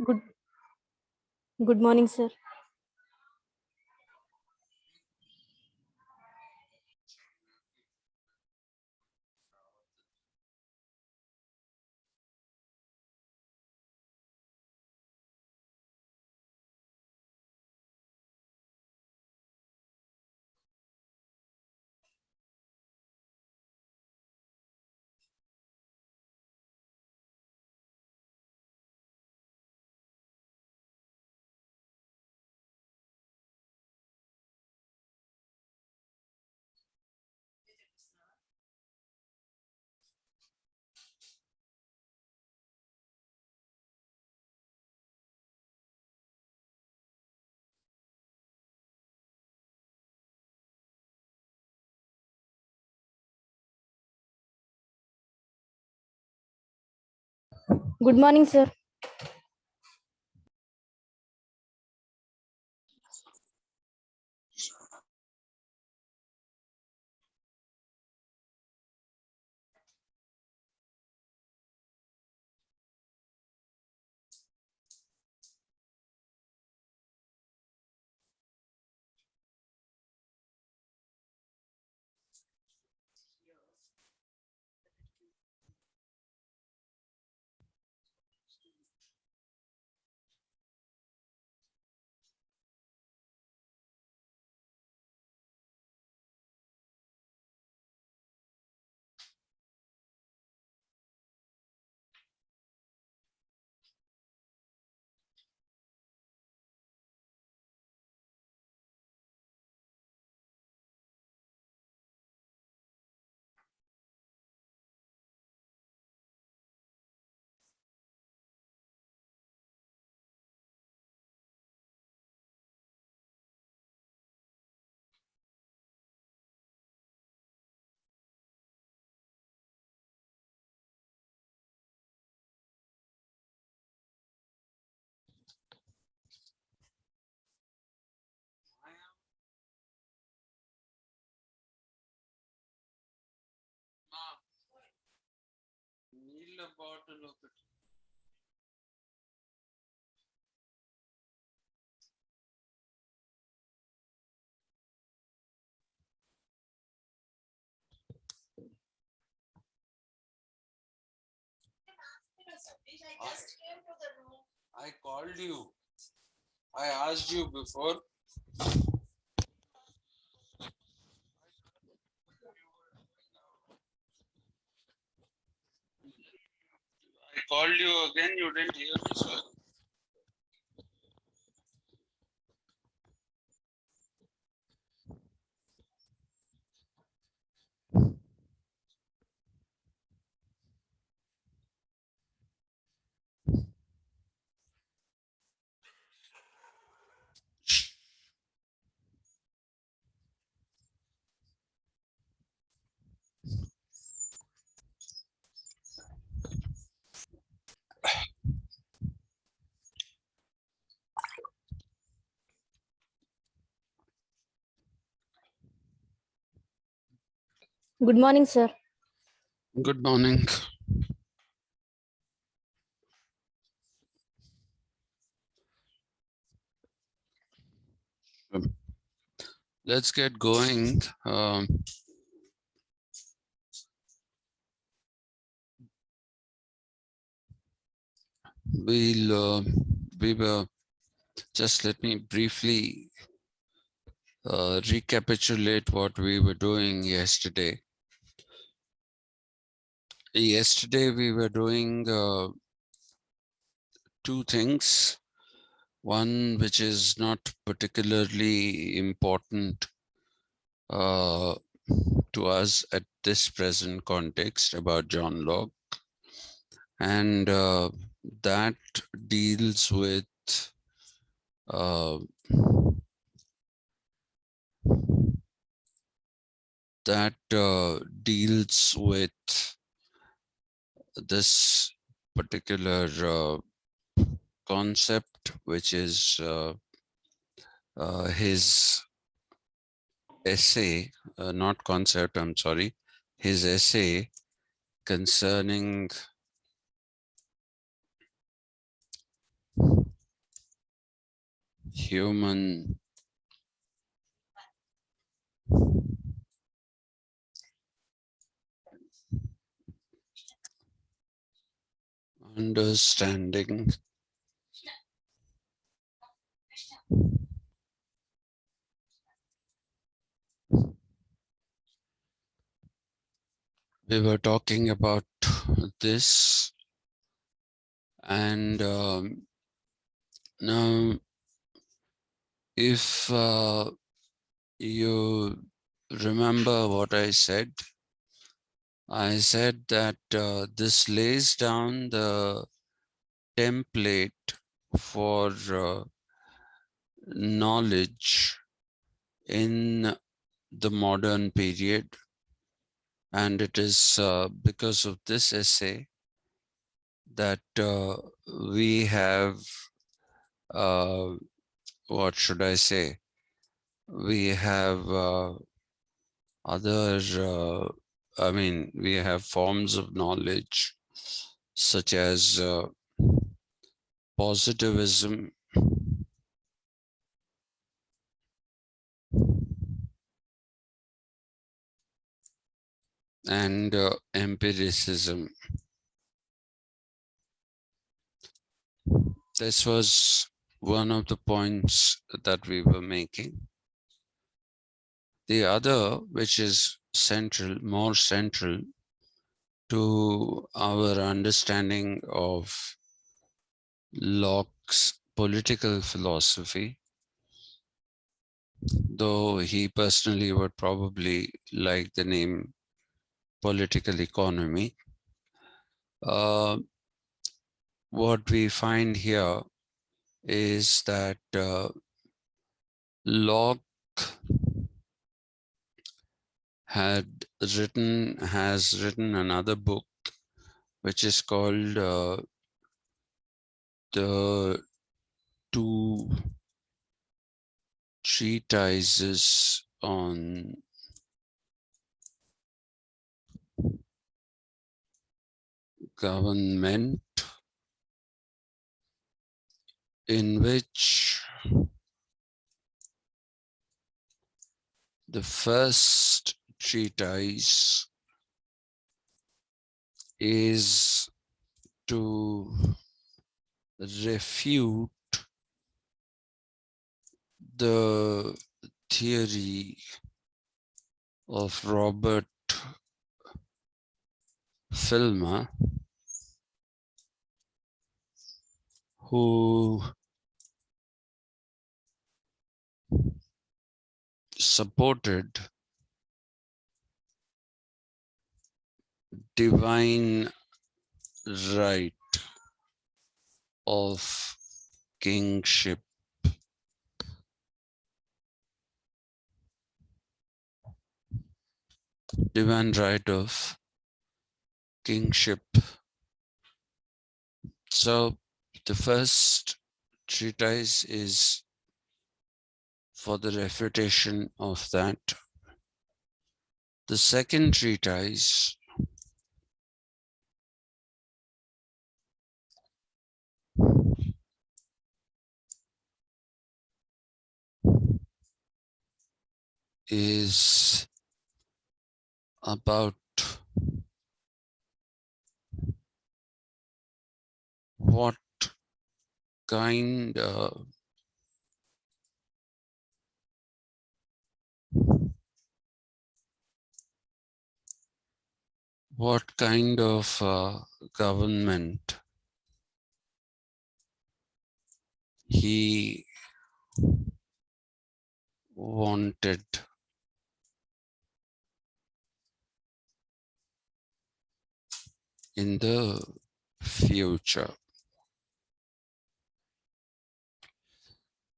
Good good morning, sir. Good morning, sir. నీళ్ళ bottle ఒకటి I called you. I asked you before. I called you again. You didn't hear me, sir. Good morning, sir. Good morning. Let's get going. We were just let me briefly recapitulate what we were doing yesterday. Yesterday we were doing two things. One which is not particularly important to us at this present context about John Locke, and that deals with this particular concept, which is his essay, not concept, I'm sorry, his essay concerning human understanding we were talking about this, and now if you remember what I said that this lays down the template for knowledge in the modern period, and it is because of this essay that we have what should I say? We have other, we have forms of knowledge such as positivism and empiricism. This was one of the points that we were making. The other, which is more central to our understanding of Locke's political philosophy, though he personally would probably like the name political economy, what we find here is that Locke has written another book which is called the Two Treatises on Government, in which the first treatise is to refute the theory of Robert Filmer, who supported divine right of kingship. Divine right of kingship. So the first treatise is for the refutation of that. The second treatise is about what kind of government he wanted in the future.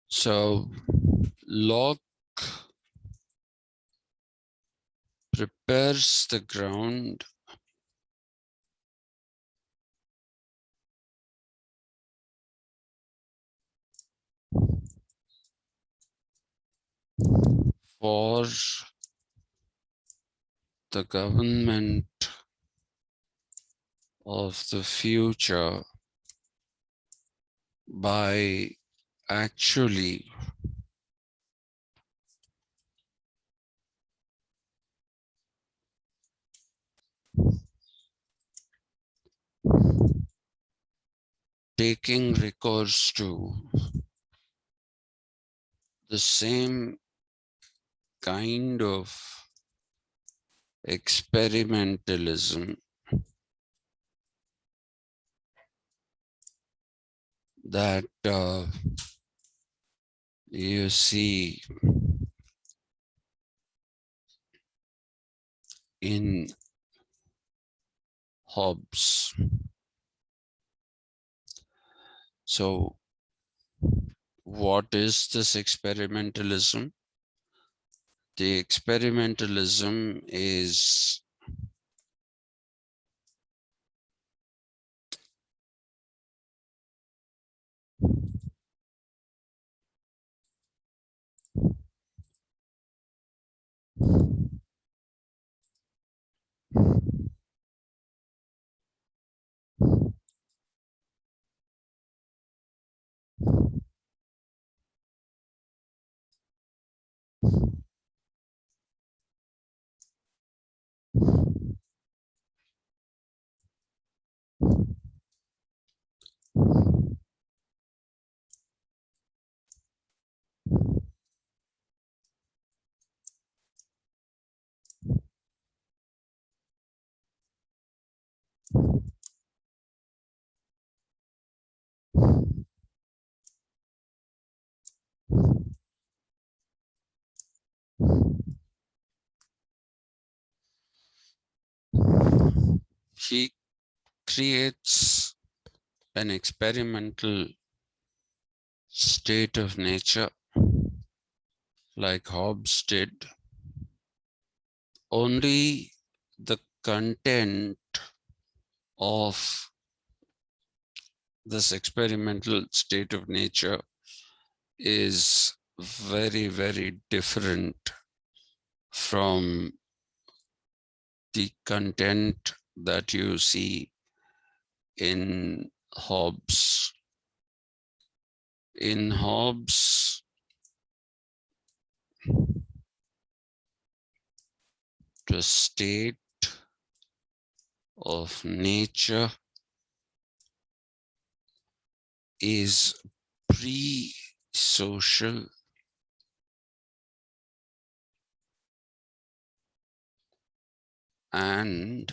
So Locke prepares the ground for the government of the future by actually taking recourse to the same kind of experimentalism that you see in Hobbes. So, what is this experimentalism? The experimentalism is he creates an experimental state of nature like Hobbes did. Only the content of this experimental state of nature is very, very different from the content that you see in Hobbes. In Hobbes, the state of nature is pre-social and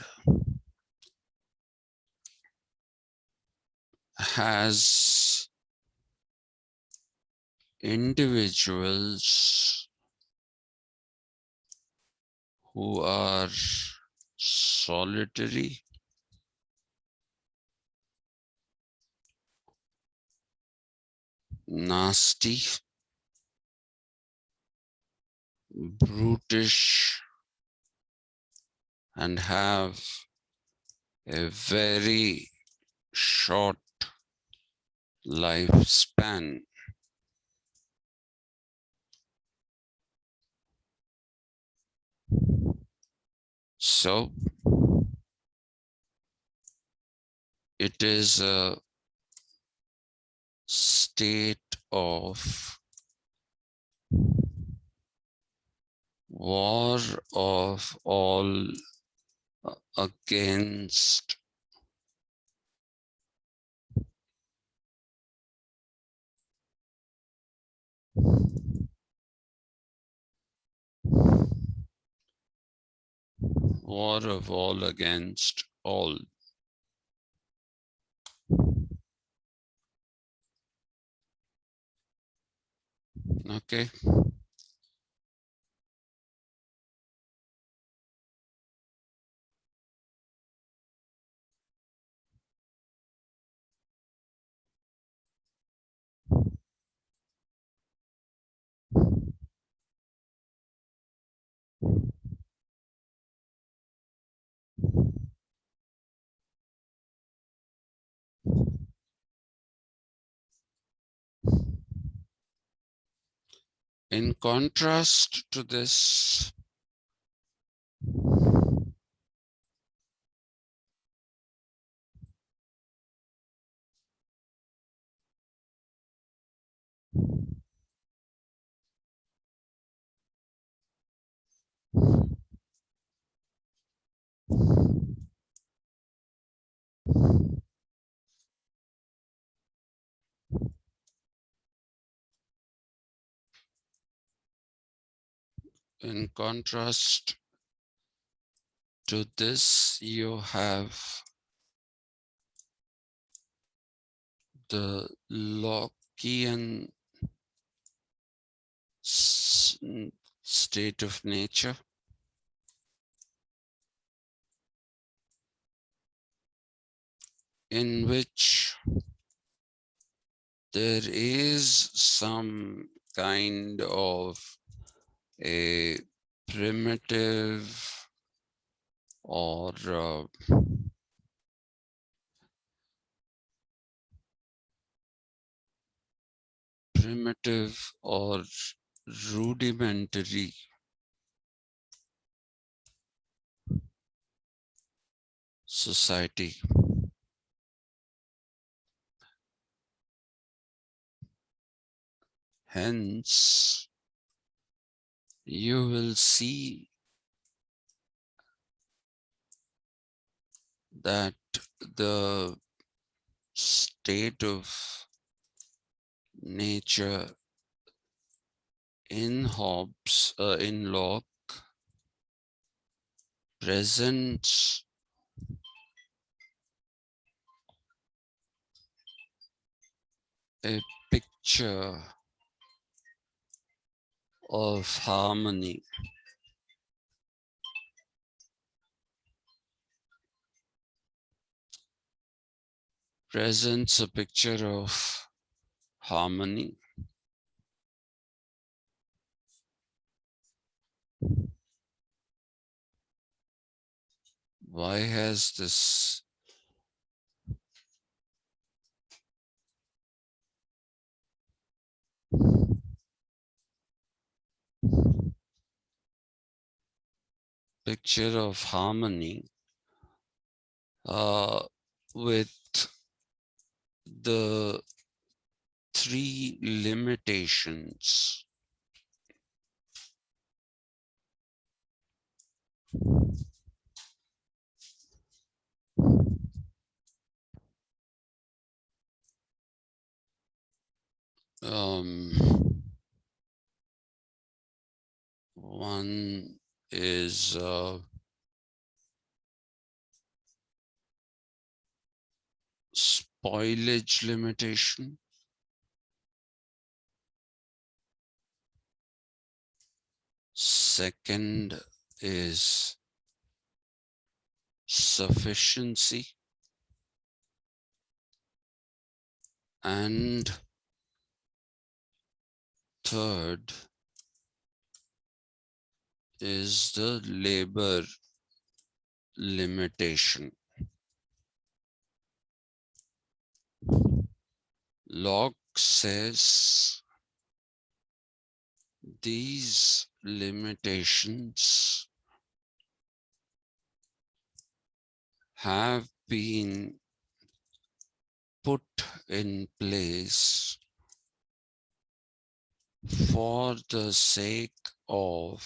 has individuals who are solitary, nasty, brutish, and have a very short lifespan. So it is a state of war of all against war of all against all. Okay. In contrast to this, In contrast to this, you have the Lockean state of nature, in which there is some kind of a primitive or rudimentary society. Hence, you will see that the state of nature in Hobbes, in Locke, presents a picture of harmony. Presents a picture of harmony. Why has this picture of harmony with the three limitations? One is spoilage limitation. Second is sufficiency. And third is the labor limitation. Locke says these limitations have been put in place for the sake of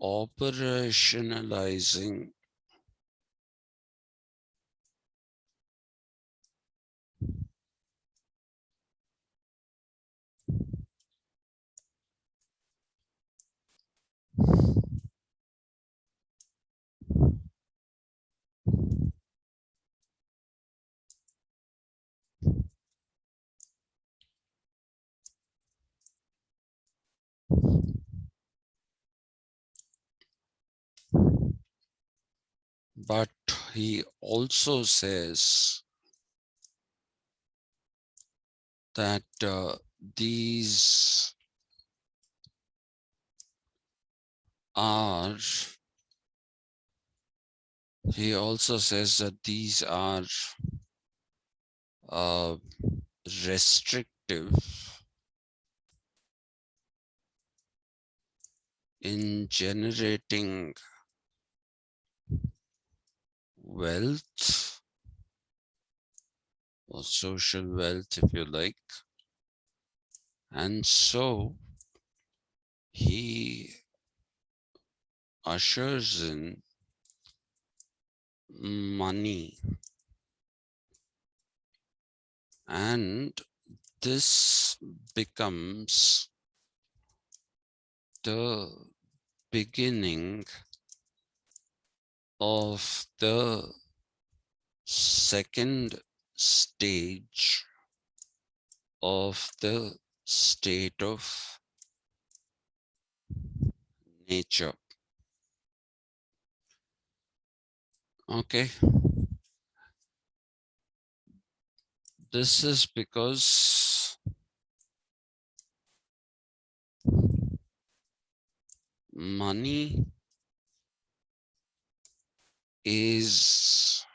operationalizing but he also says that these are uh, restrictive in generating wealth or social wealth, if you like. And so he ushers in money And this becomes the beginning of the second stage of the state of nature. Okay. This is because money is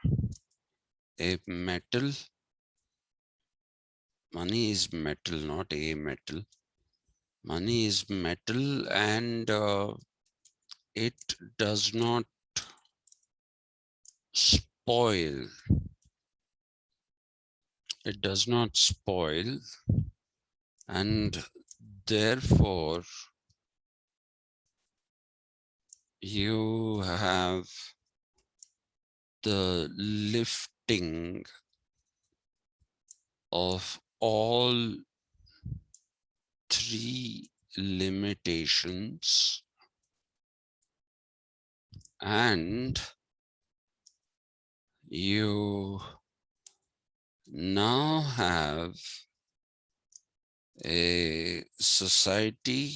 a metal. Money is metal, not a metal. Money is metal, and it does not spoil. It does not spoil, and therefore you have the lifting of all three limitations, and you now have a society,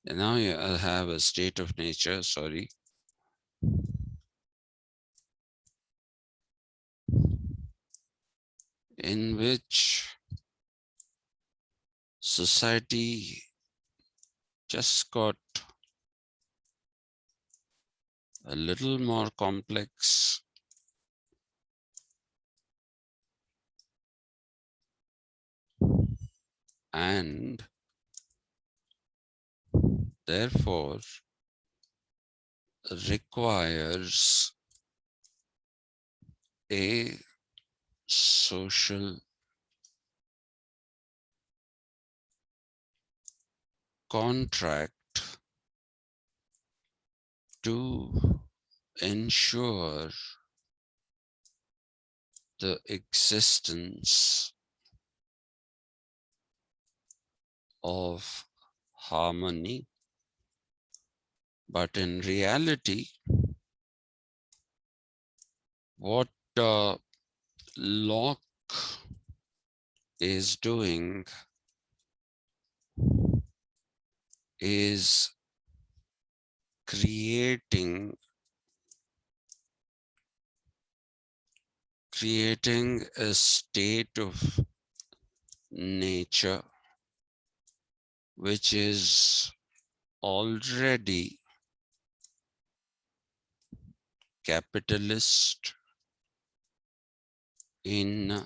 and now you have a state of nature, sorry, in which society just got a little more complex, and therefore requires a social contract to ensure the existence of harmony. But in reality, what Locke is doing is creating a state of nature which is already capitalist in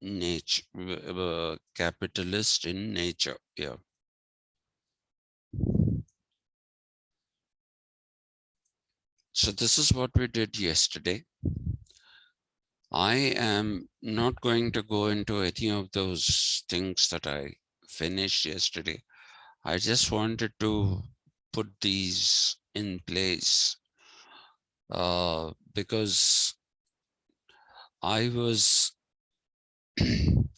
nature, capitalist in nature. Yeah. So this is what we did yesterday. I am not going to go into any of those things that I finished yesterday. I just wanted to put these in place because I was in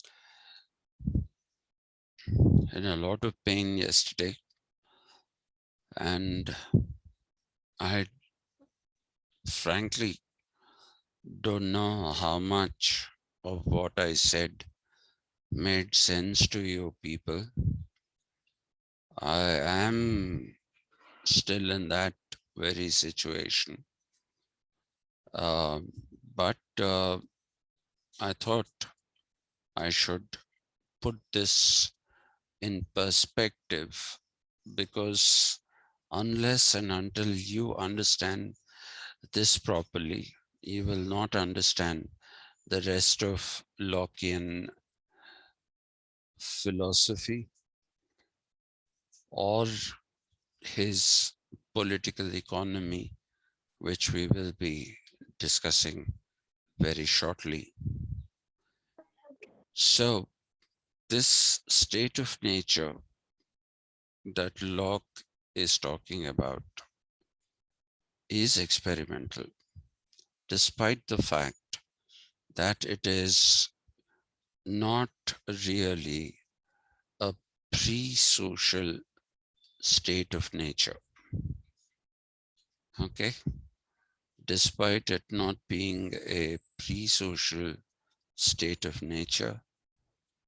a lot of pain yesterday, and I frankly don't know how much of what I said made sense to you people. I am still in that very situation. But I thought I should put this in perspective, because unless and until you understand this properly, you will not understand the rest of Lockean philosophy or his political economy, which we will be discussing very shortly. So this state of nature that Locke is talking about is experimental, despite the fact that it is not really a pre-social state of nature. Okay, despite it not being a pre-social state of nature,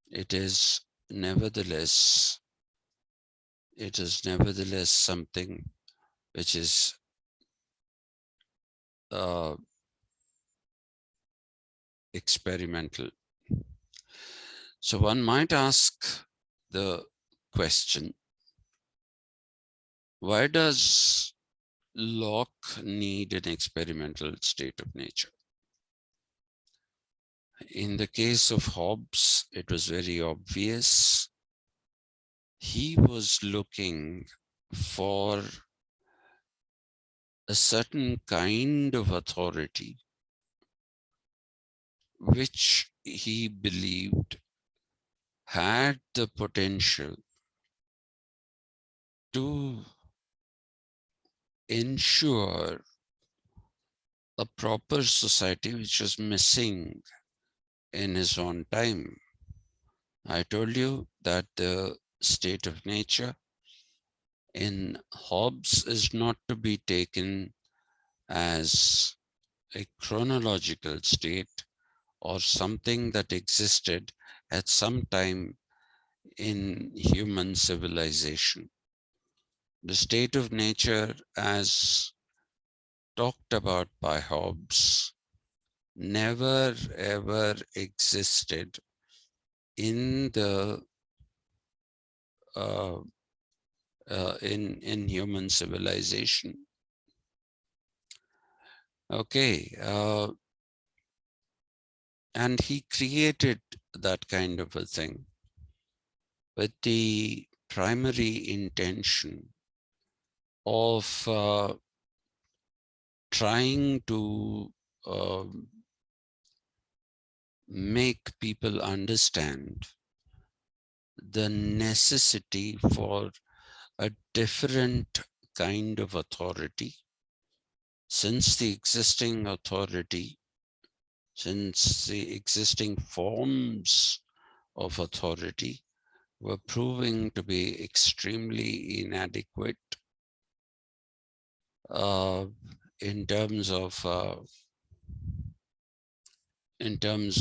it is nevertheless something which is experimental. So one might ask the question, why does Locke need an experimental state of nature? In the case of Hobbes, it was very obvious. He was looking for a certain kind of authority which he believed had the potential to ensure a proper society, which was missing in his own time. I told you that the state of nature in Hobbes is not to be taken as a chronological state or something that existed at some time in human civilization. The state of nature, as talked about by Hobbes, never ever existed in the in human civilization. Okay, and he created that kind of a thing with the primary intention of trying to make people understand the necessity for a different kind of authority, since the existing authority, since the existing forms of authority were proving to be extremely inadequate in terms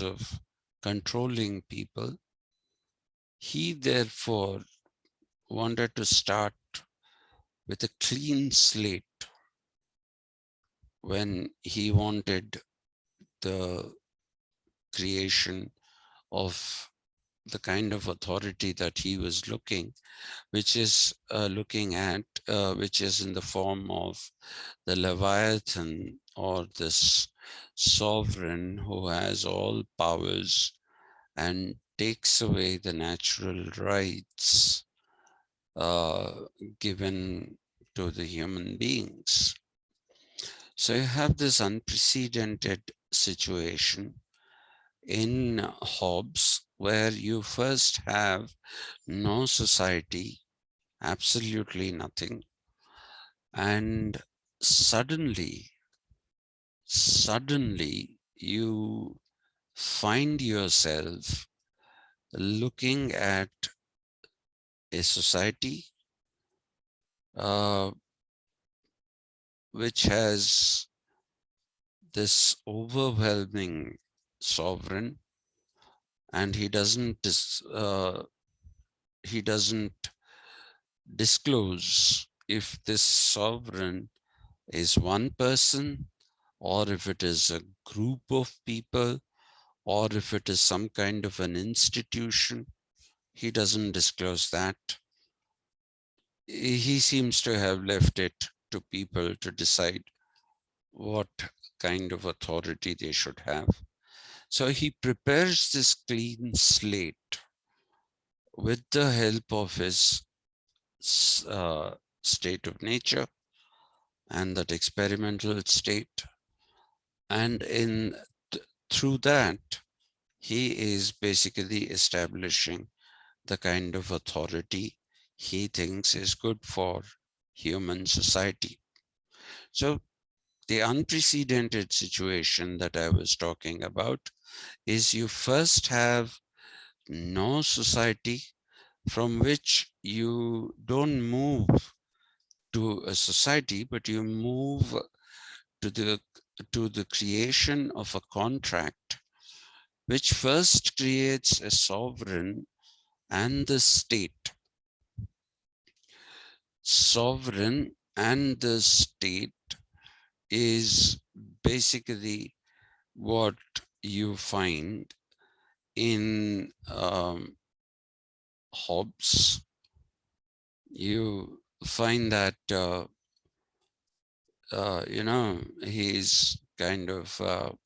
of controlling people. He therefore wanted to start with a clean slate when he wanted the creation of the kind of authority that he was looking, which is looking at, which is in the form of the Leviathan, or this sovereign who has all powers and takes away the natural rights given to the human beings. So you have this unprecedented situation in Hobbes, where you first have no society, absolutely nothing, and suddenly you find yourself looking at a society which has this overwhelming sovereign, and he doesn't disclose if this sovereign is one person, or if it is a group of people, or if it is some kind of an institution. He doesn't disclose that. He seems to have left it to people to decide what kind of authority they should have. So he prepares this clean slate with the help of his state of nature and that experimental state. And through that, he is basically establishing the kind of authority he thinks is good for human society. So the unprecedented situation that I was talking about is you first have no society from which you don't move to a society, but you move to the creation of a contract, which first creates a sovereign and the state. Sovereign and the state is basically what you find in Hobbes. You find that he's kind of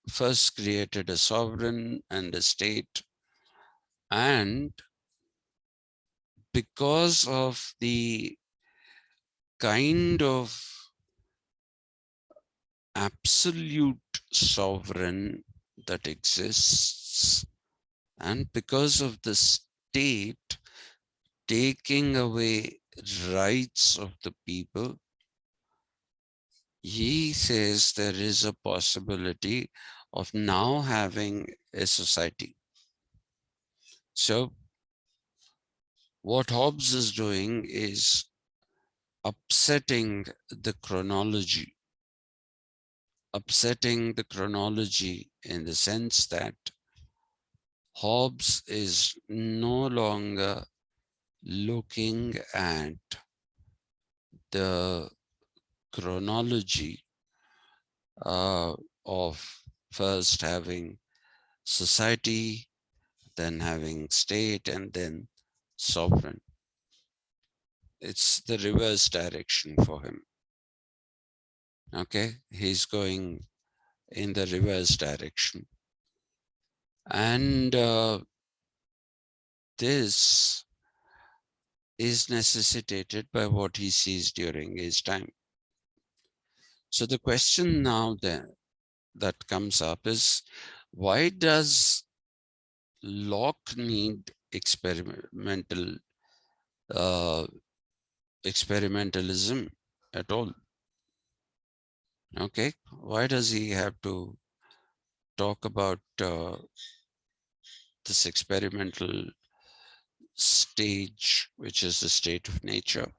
first created a sovereign and a state, and because of the kind of absolute sovereign that exists, and because of the state taking away rights of the people, he says there is a possibility of now having a society. So what Hobbes is doing is upsetting the chronology in the sense that Hobbes is no longer looking at the chronology of first having society, then having state, and then sovereign. It's the reverse direction for him. Okay, he's going in the reverse direction. And this is necessitated by what he sees during his time. So the question now that comes up is, why does Locke need experimentalism at all? Okay, why does he have to talk about this experimental stage, which is the state of nature?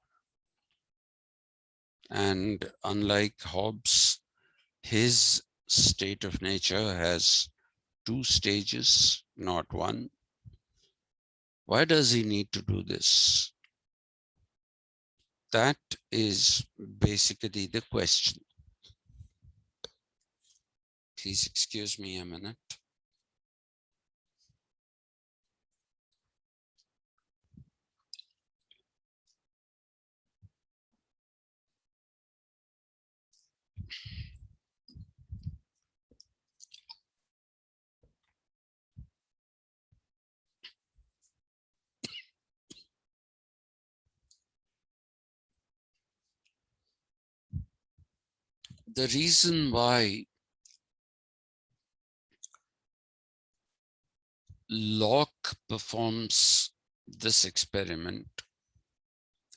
And unlike Hobbes, his state of nature has two stages, not one. Why does he need to do this? That is basically the question. Please excuse me a minute. The reason why Locke performs this experiment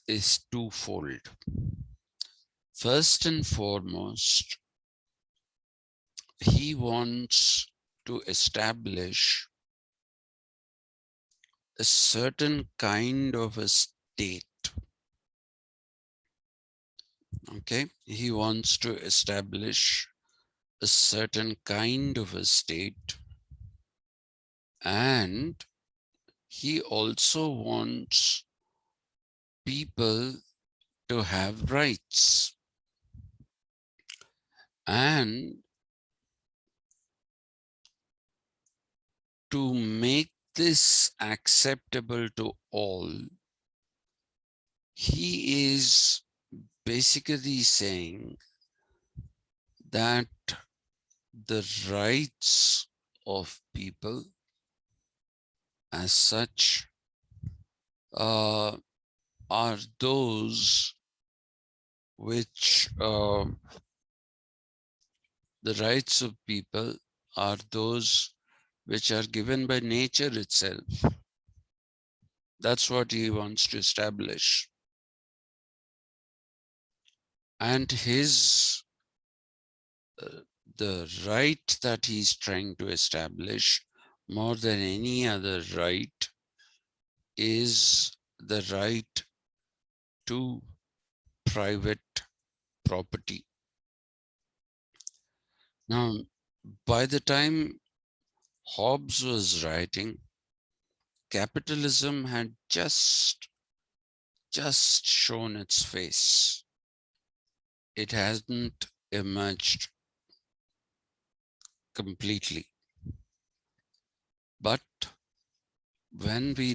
is twofold. First and foremost, he wants to establish a certain kind of a state. Okay, he wants to establish a certain kind of a state, and he also wants people to have rights. And to make this acceptable to all, he is basically saying that the rights of people as such are those which the rights of people are those which are given by nature itself. That's what he wants to establish. And his the right that he's trying to establish more than any other right is the right to private property. Now, by the time Hobbes was writing, capitalism had just shown its face. It hasn't emerged completely. But when we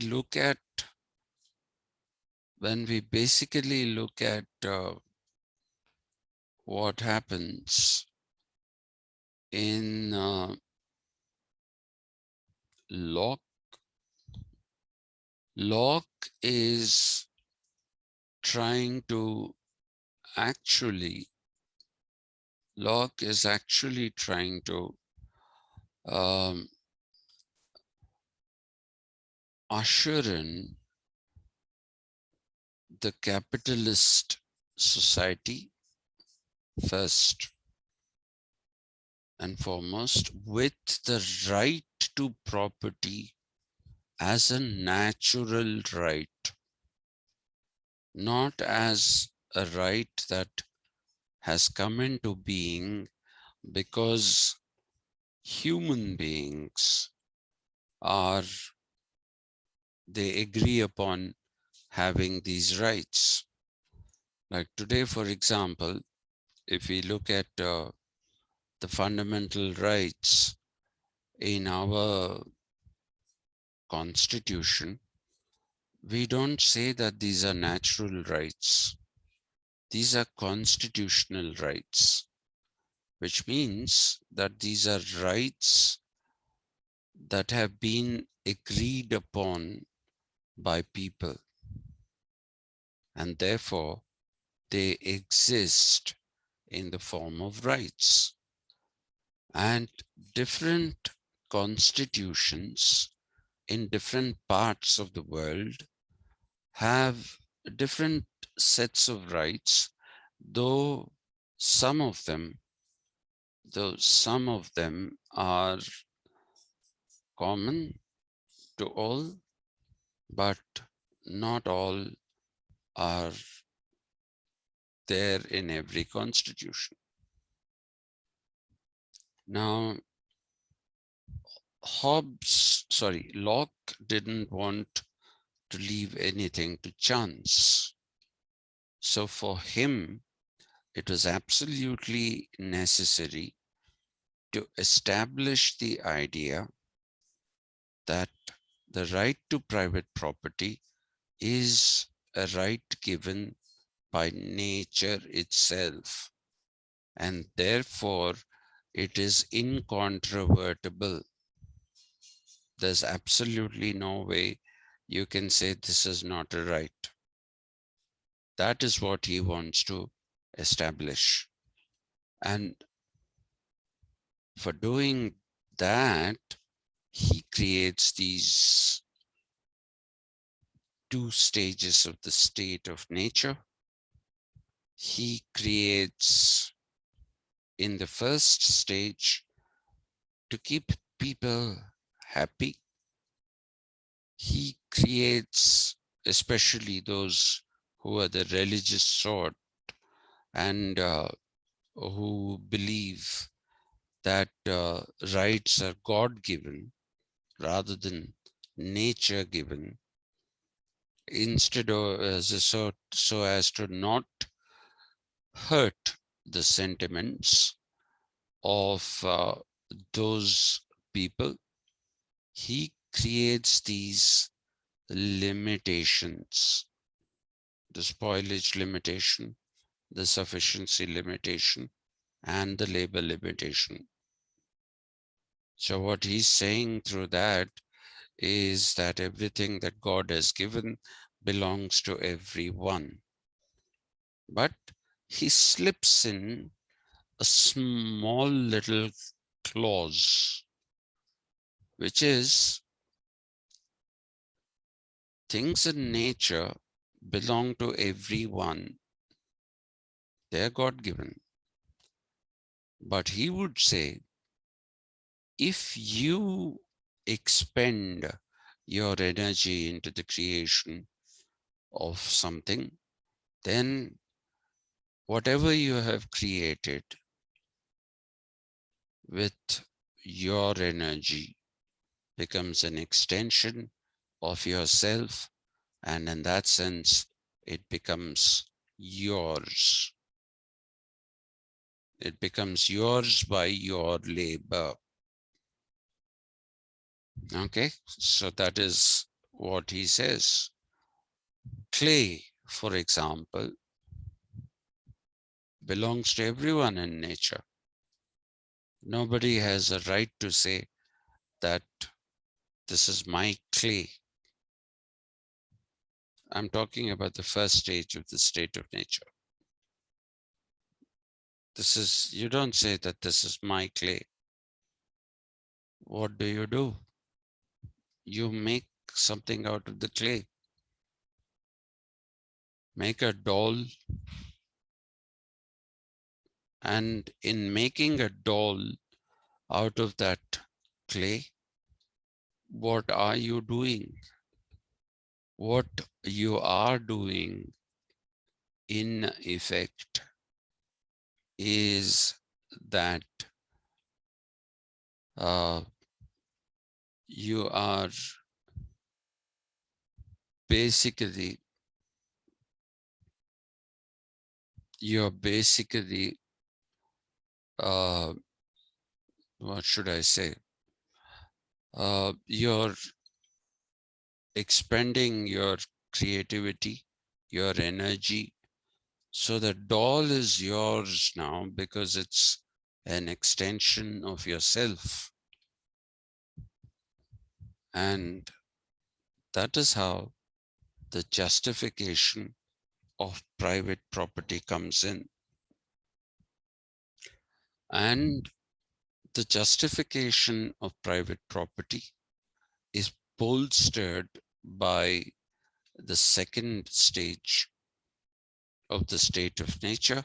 basically look at what happens in Locke, Locke is trying to actually trying to usher in the capitalist society first and foremost, with the right to property as a natural right, not as a right that has come into being because human beings they agree upon having these rights. Like today, for example, if we look at the fundamental rights in our constitution, we don't say that these are natural rights. These are constitutional rights, which means that these are rights that have been agreed upon by people, and therefore they exist in the form of rights. And different constitutions in different parts of the world have different sets of rights, though some of them are common to all, but not all are there in every constitution. Now, Locke didn't want to leave anything to chance. So for him, it was absolutely necessary to establish the idea that the right to private property is a right given by nature itself, and therefore it is incontrovertible. There's absolutely no way you can say this is not a right. That is what he wants to establish. And for doing that, he creates these two stages of the state of nature. He creates, in the first stage, to keep people happy. He creates, especially those who are the religious sort and who believe that rights are God-given rather than nature-given, instead of so as to not hurt the sentiments of those people. He creates these limitations, the spoilage limitation, the sufficiency limitation, and the labor limitation. So what he's saying through that is that everything that God has given belongs to everyone. But he slips in a small little clause, which is things in nature belong to everyone. They're God-given. But he would say, if you expend your energy into the creation of something, then whatever you have created with your energy becomes an extension of yourself, and in that sense, it becomes yours. It becomes yours by your labor. Okay, so that is what he says. Clay, for example, belongs to everyone in nature. Nobody has a right to say that this is my clay. I'm talking about the first stage of the state of nature. This is, you don't say that this is my clay. What do? You make something out of the clay. Make a doll, and in making a doll out of that clay, what are you doing? What you are doing, in effect, is that you are basically, uh, what should I say? You're expending your creativity, your energy. So the doll is yours now because it's an extension of yourself. And that is how the justification of private property comes in. And the justification of private property is bolstered by the second stage of the state of nature,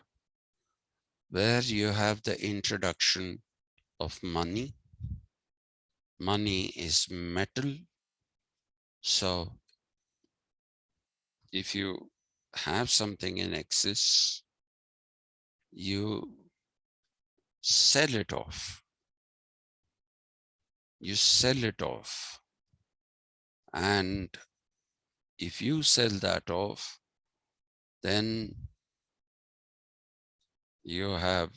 where you have the introduction of money. Money is metal. So if you have something in excess, you sell it off. You sell it off. And if you sell that off, then you have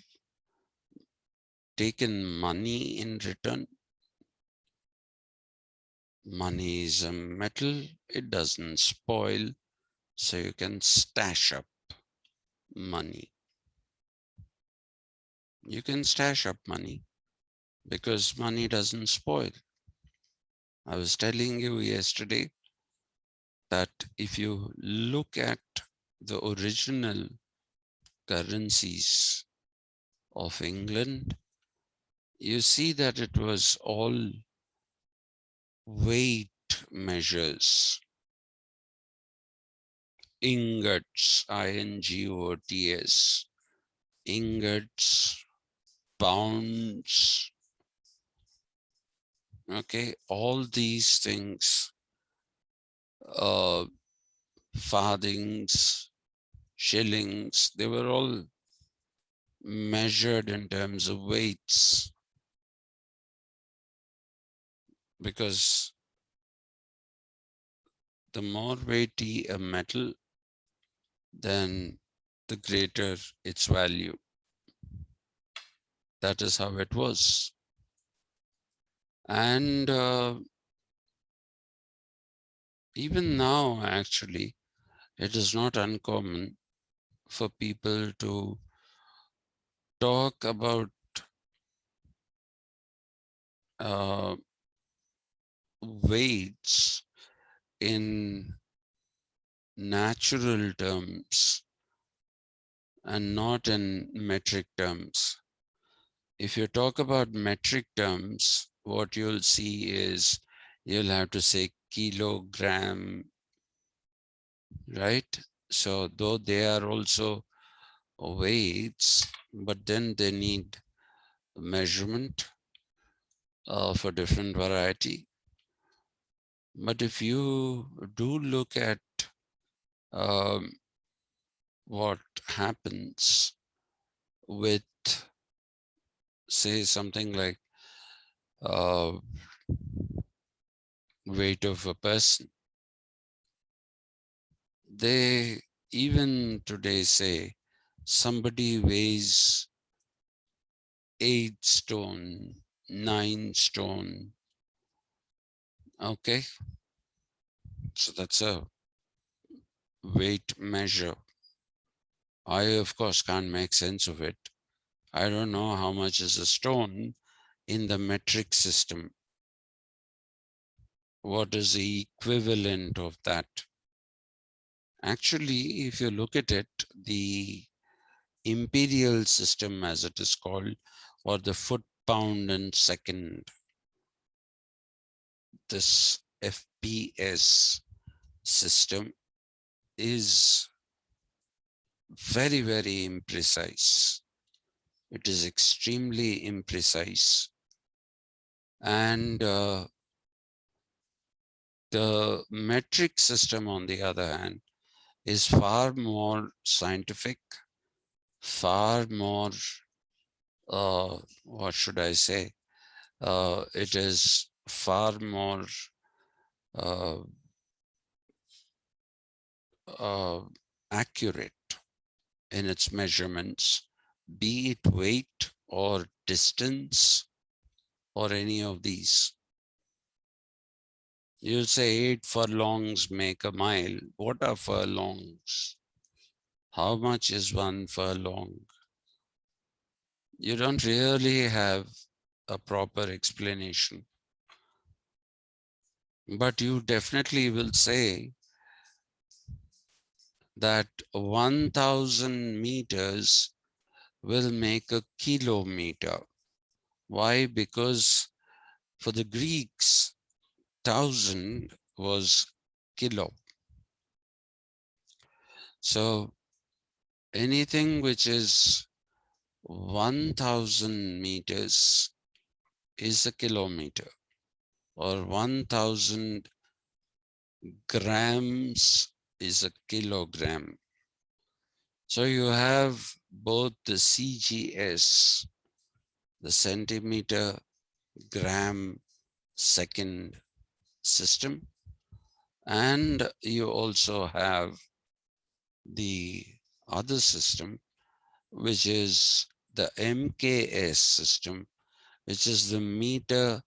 taken money in return. Money is a metal, it doesn't spoil, so you can stash up money. You can stash up money because money doesn't spoil. I was telling you yesterday that if you look at the original currencies of England, you see that it was all weight measures. Ingots, INGOTS, ingots, pounds, okay, all these things, farthings, shillings, they were all measured in terms of weights, because the more weighty a metal, then the greater its value. That is how it was. And even now, actually, it is not uncommon for people to talk about weights in natural terms and not in metric terms. If you talk about metric terms, what you'll see is you'll have to say kilogram, right? So though they are also weights, but then they need measurement of a different variety. But if you do look at um, what happens with, say, something like uh, weight of a person, they even today say somebody weighs 8 stone, 9 stone. Okay, so that's a weight measure. I, of course, can't make sense of it. I don't know how much is a stone in the metric system. What is the equivalent of that? Actually, if you look at it, the imperial system, as it is called, or the foot pound and second, this FPS system is very, very imprecise. It is extremely imprecise. And the metric system, on the other hand, is far more scientific, far more, what should I say? It is far more uh, accurate in its measurements, be it weight or distance or any of these. You'll say 8 furlongs make a mile. What are furlongs? How much is 1 furlong? You don't really have a proper explanation. But you definitely will say that 1,000 meters will make a kilometer. Why? Because for the Greeks, 1,000 was kilo. So anything which is 1,000 meters is a kilometer, or 1,000 grams is a kilogram. So you have both the CGS, the centimeter, gram, second system, and you also have the other system, which is the MKS system, which is the meter,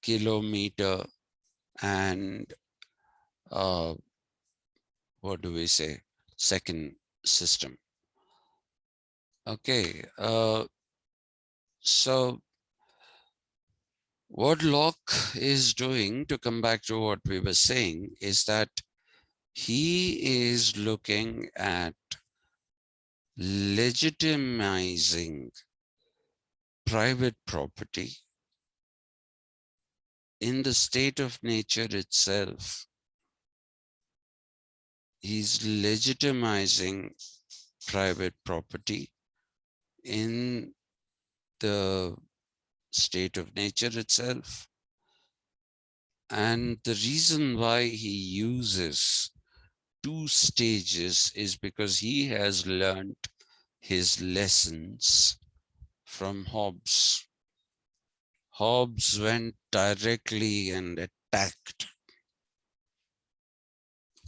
kilometer, and what do we say? Second system. Okay, so what Locke is doing, to come back to what we were saying, is that he is looking at legitimizing private property in the state of nature itself. He's legitimizing private property in the state of nature itself. And the reason why he uses 2 stages is because he has learned his lessons from Hobbes. Hobbes went directly and attacked.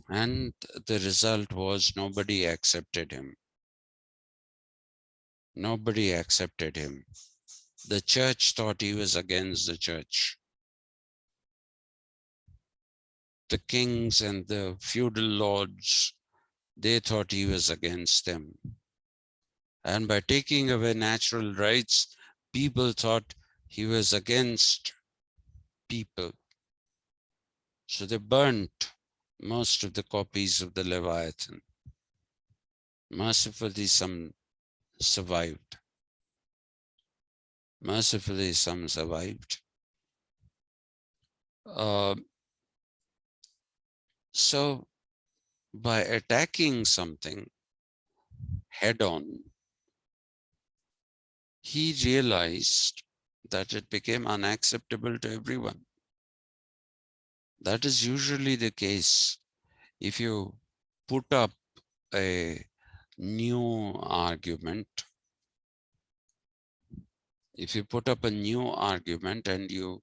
And the result was nobody accepted him. Nobody accepted him. The church thought he was against the church. The kings and the feudal lords, they thought he was against them. And by taking away natural rights, people thought he was against people. So they burnt most of the copies of the Leviathan. Mercifully, some survived. Mercifully, some survived. So by attacking something head on, he realized that it became unacceptable to everyone. That is usually the case. If you put up a new argument, and you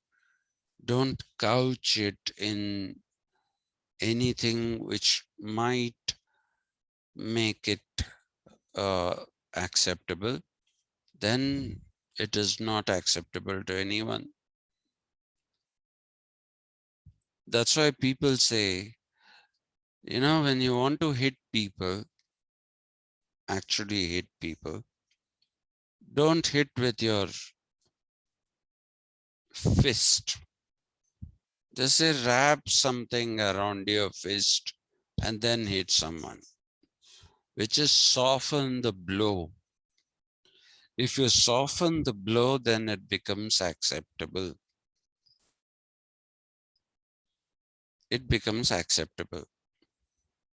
don't couch it in anything which might make it uh, acceptable, then it is not acceptable to anyone. That's why people say, when you want to hit people, actually hit people, don't hit with your fist. Just say wrap something around your fist and then hit someone, which is soften the blow. If you soften the blow, then it becomes acceptable. It becomes acceptable.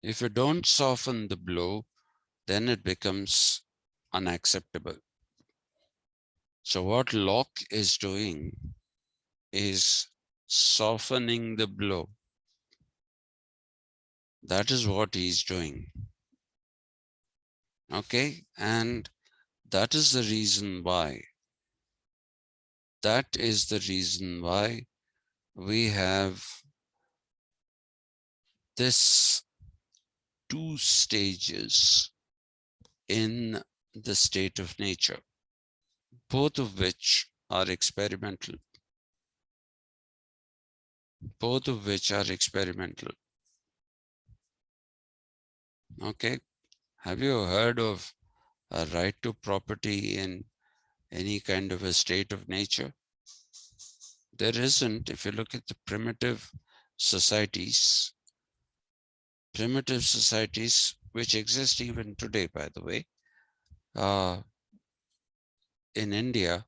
If you don't soften the blow, then it becomes unacceptable. So what Locke is doing is softening the blow. That is what he's doing. Okay, and that is the reason why. That is the reason why we have this two stages in the state of nature, both of which are experimental. Both of which are experimental. Okay, have you heard of a right to property in any kind of a state of nature? There isn't. If you look at the primitive societies, which exist even today, by the way, in India,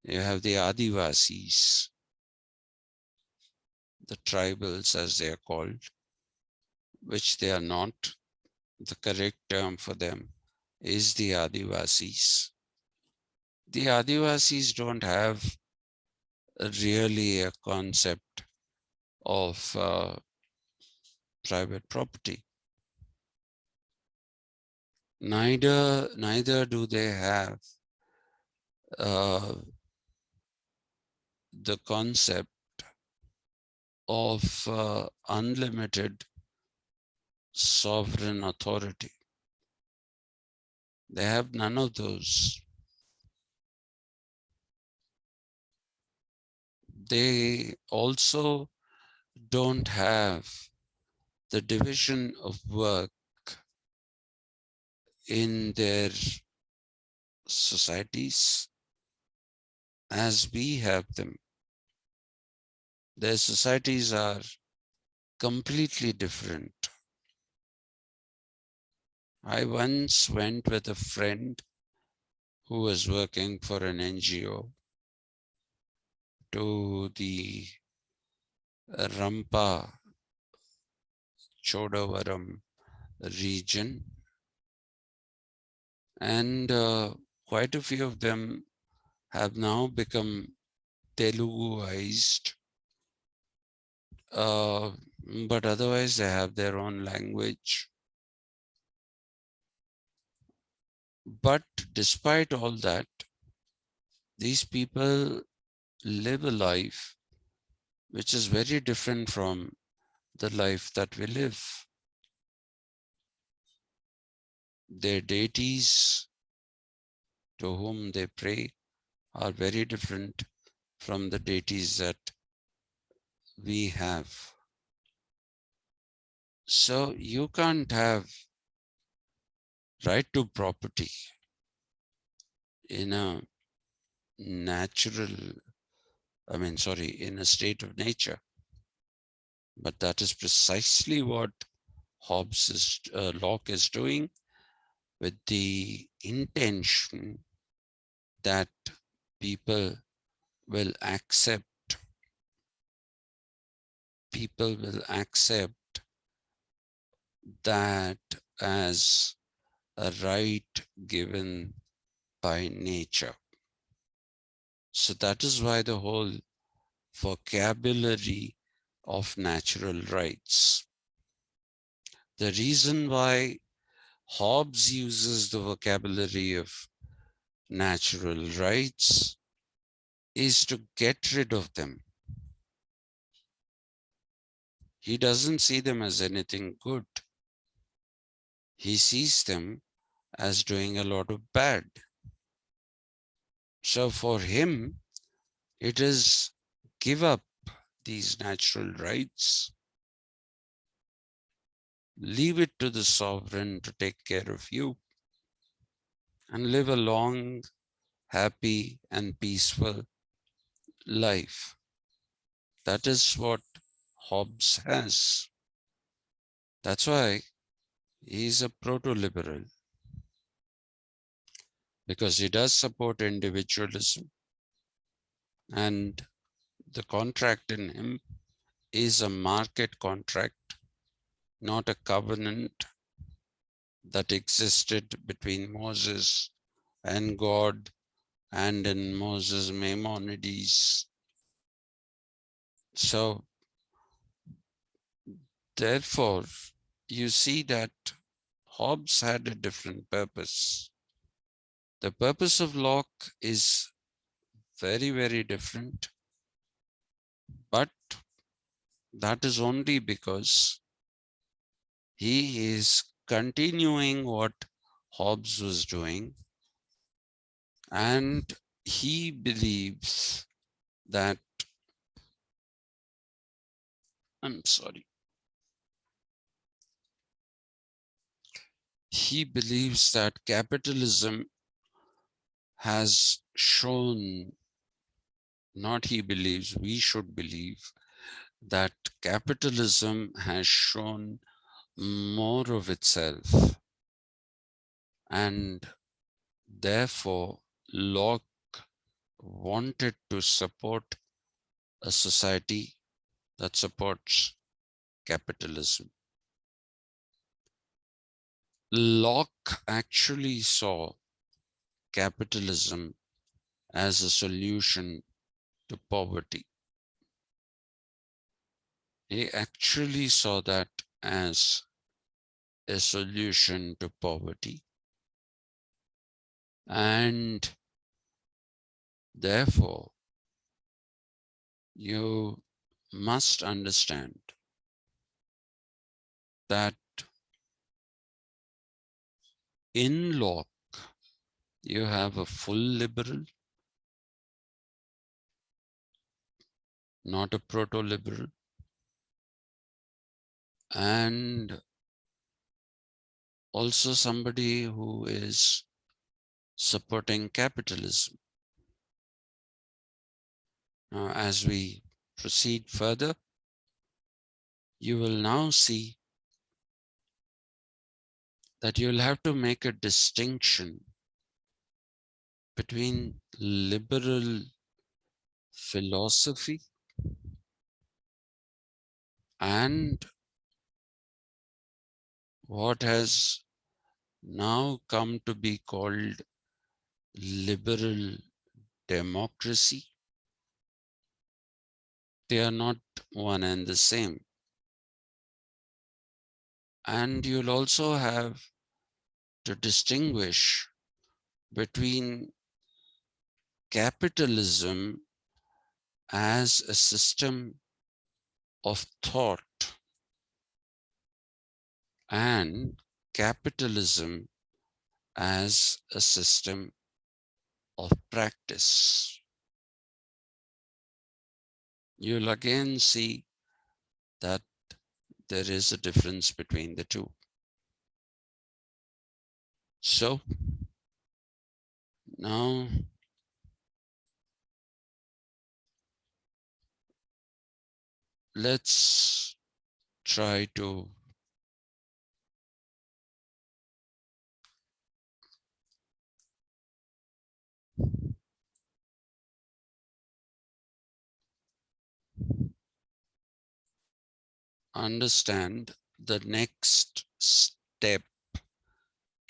you have the Adivasis, the tribals as they are called, which they are not. The correct term for them is the Adivasis. The Adivasis don't have really a concept of private property. Neither do they have the concept of unlimited sovereign authority. They have none of those. They also don't have the division of work in their societies as we have them. Their societies are completely different. I once went with a friend who was working for an NGO to the Rampa Chodavaram region, and quite a few of them have now become Teluguized, but otherwise they have their own language. But despite all that, these people live a life which is very different from the life that we live. Their deities to whom they pray are very different from the deities that we have. So you can't have right to property in a natural, in a state of nature. But that is precisely what Locke is doing, with the intention that people will accept that as a right given by nature. So that is why the whole vocabulary of natural rights. The reason why Hobbes uses the vocabulary of natural rights is to get rid of them. He doesn't see them as anything good. He sees them as doing a lot of bad. So for him, it is give up these natural rights, leave it to the sovereign to take care of you, and live a long, happy, and peaceful life. That is what Hobbes has. That's why he's a proto-liberal, because he does support individualism, and the contract in him is a market contract, not a covenant that existed between Moses and God and in Moses' Maimonides. So therefore, you see that Hobbes had a different purpose. The purpose of Locke is very, very different, but that is only because he is continuing what Hobbes was doing, and he believes that, I'm sorry, he believes that capitalism has shown, not he believes, we should believe that capitalism has shown more of itself, and therefore Locke wanted to support a society that supports capitalism. Locke actually saw capitalism as a solution to poverty. He actually saw that as a solution to poverty. And therefore, you must understand that in Locke, you have a full liberal, not a proto-liberal, and also somebody who is supporting capitalism. Now, as we proceed further, you will now see that you'll have to make a distinction between liberal philosophy and what has now come to be called liberal democracy. They are not one and the same. And you'll also have to distinguish between capitalism as a system of thought and capitalism as a system of practice. You'll again see that there is a difference between the two. So now let's try to understand the next step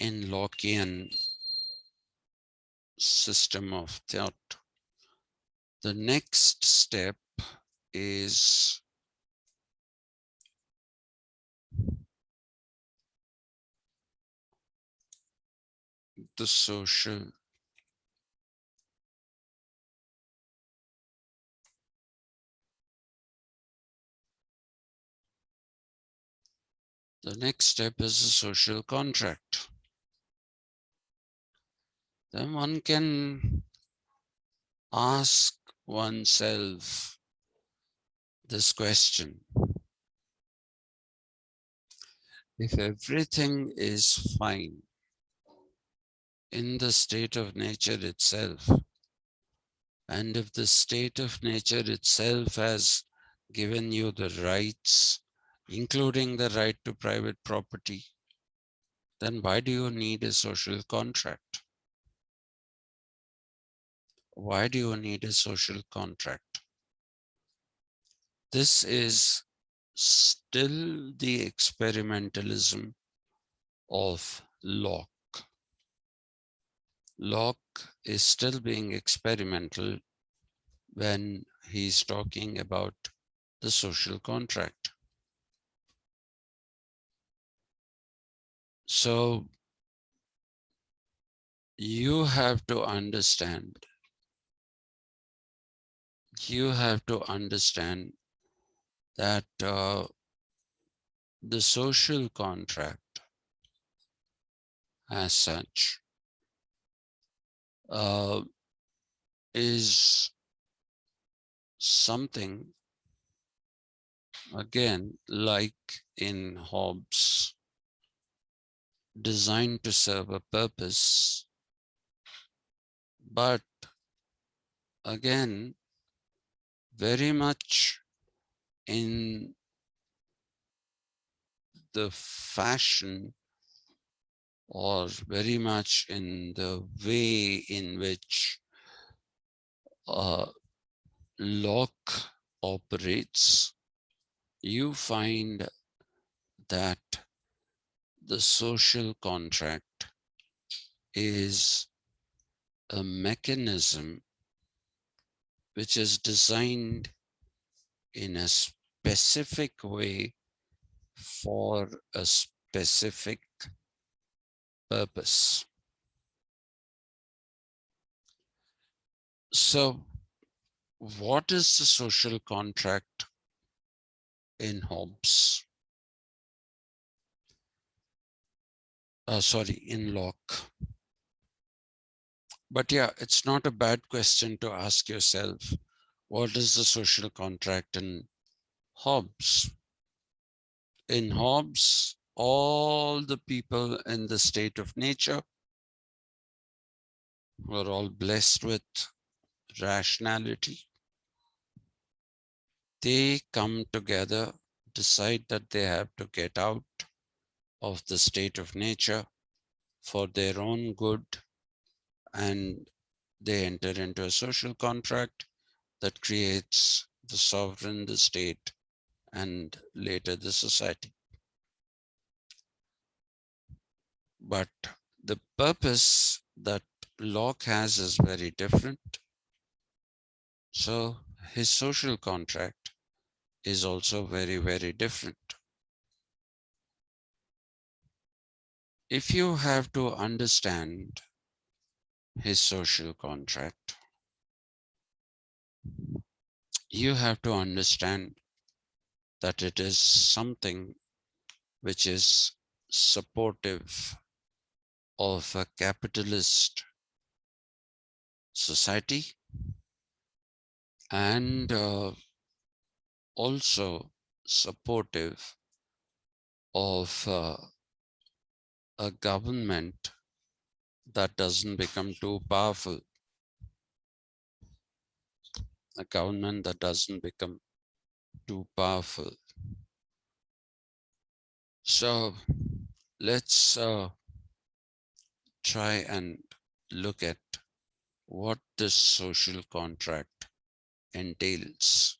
in Lockean system of thought. The next step is the social social contract. Then one can ask oneself this question: if everything is fine in the state of nature itself, and if the state of nature itself has given you the rights, including the right to private property, then why do you need a social contract? Why do you need a social contract? This is still the experimentalism of Locke. Locke is still being experimental when he's talking about the social contract. So you have to understand that the social contract as such is something, again, like in Hobbes, designed to serve a purpose, but again, very much in the fashion, or very much in the way in which Locke operates. You find that the social contract is a mechanism which is designed in a specific way for a specific purpose. So, what is the social contract in Hobbes? In Locke. But yeah, it's not a bad question to ask yourself, what is the social contract in Hobbes? In Hobbes, all the people in the state of nature were all blessed with rationality. They come together, decide that they have to get out of the state of nature for their own good, and they enter into a social contract that creates the sovereign, the state, and later the society. But the purpose that Locke has is very different. So his social contract is also very, very different. If you have to understand his social contract, you have to understand that it is something which is supportive of a capitalist society, and also supportive of a government that doesn't become too powerful, a government that doesn't become too powerful. So let's try and look at what this social contract entails.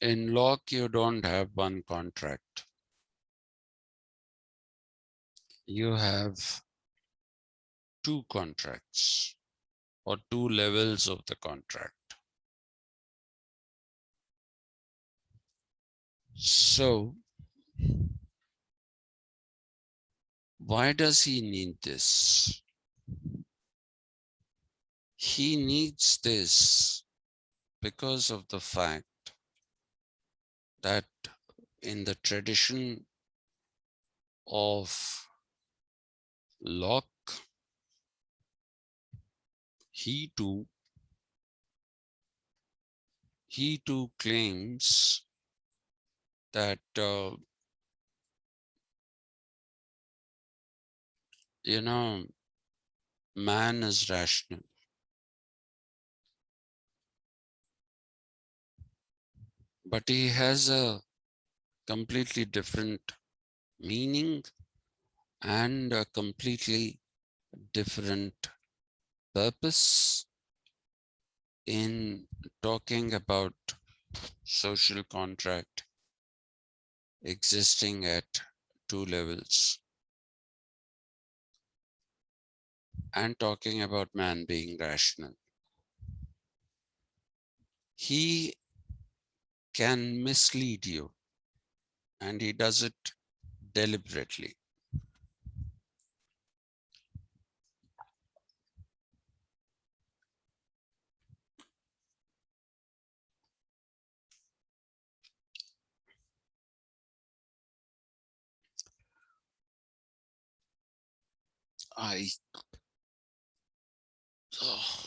In Locke, you don't have one contract. You have two contracts or two levels of the contract. So, why does he need this? He needs this because of the fact that in the tradition of Locke, he too claims that man is rational, but he has a completely different meaning and a completely different purpose in talking about social contract existing at two levels and talking about man being rational. He can mislead you, and he does it deliberately. Oh,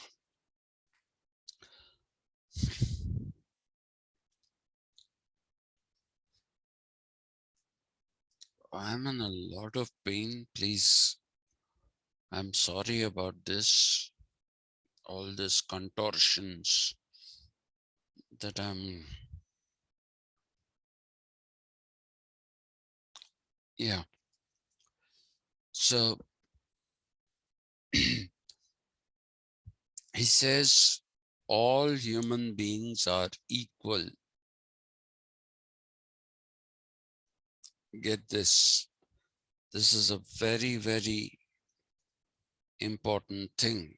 I'm in a lot of pain. Please, I'm sorry about this, all these contortions that yeah. So he says all human beings are equal. Get this. This is a very, very important thing.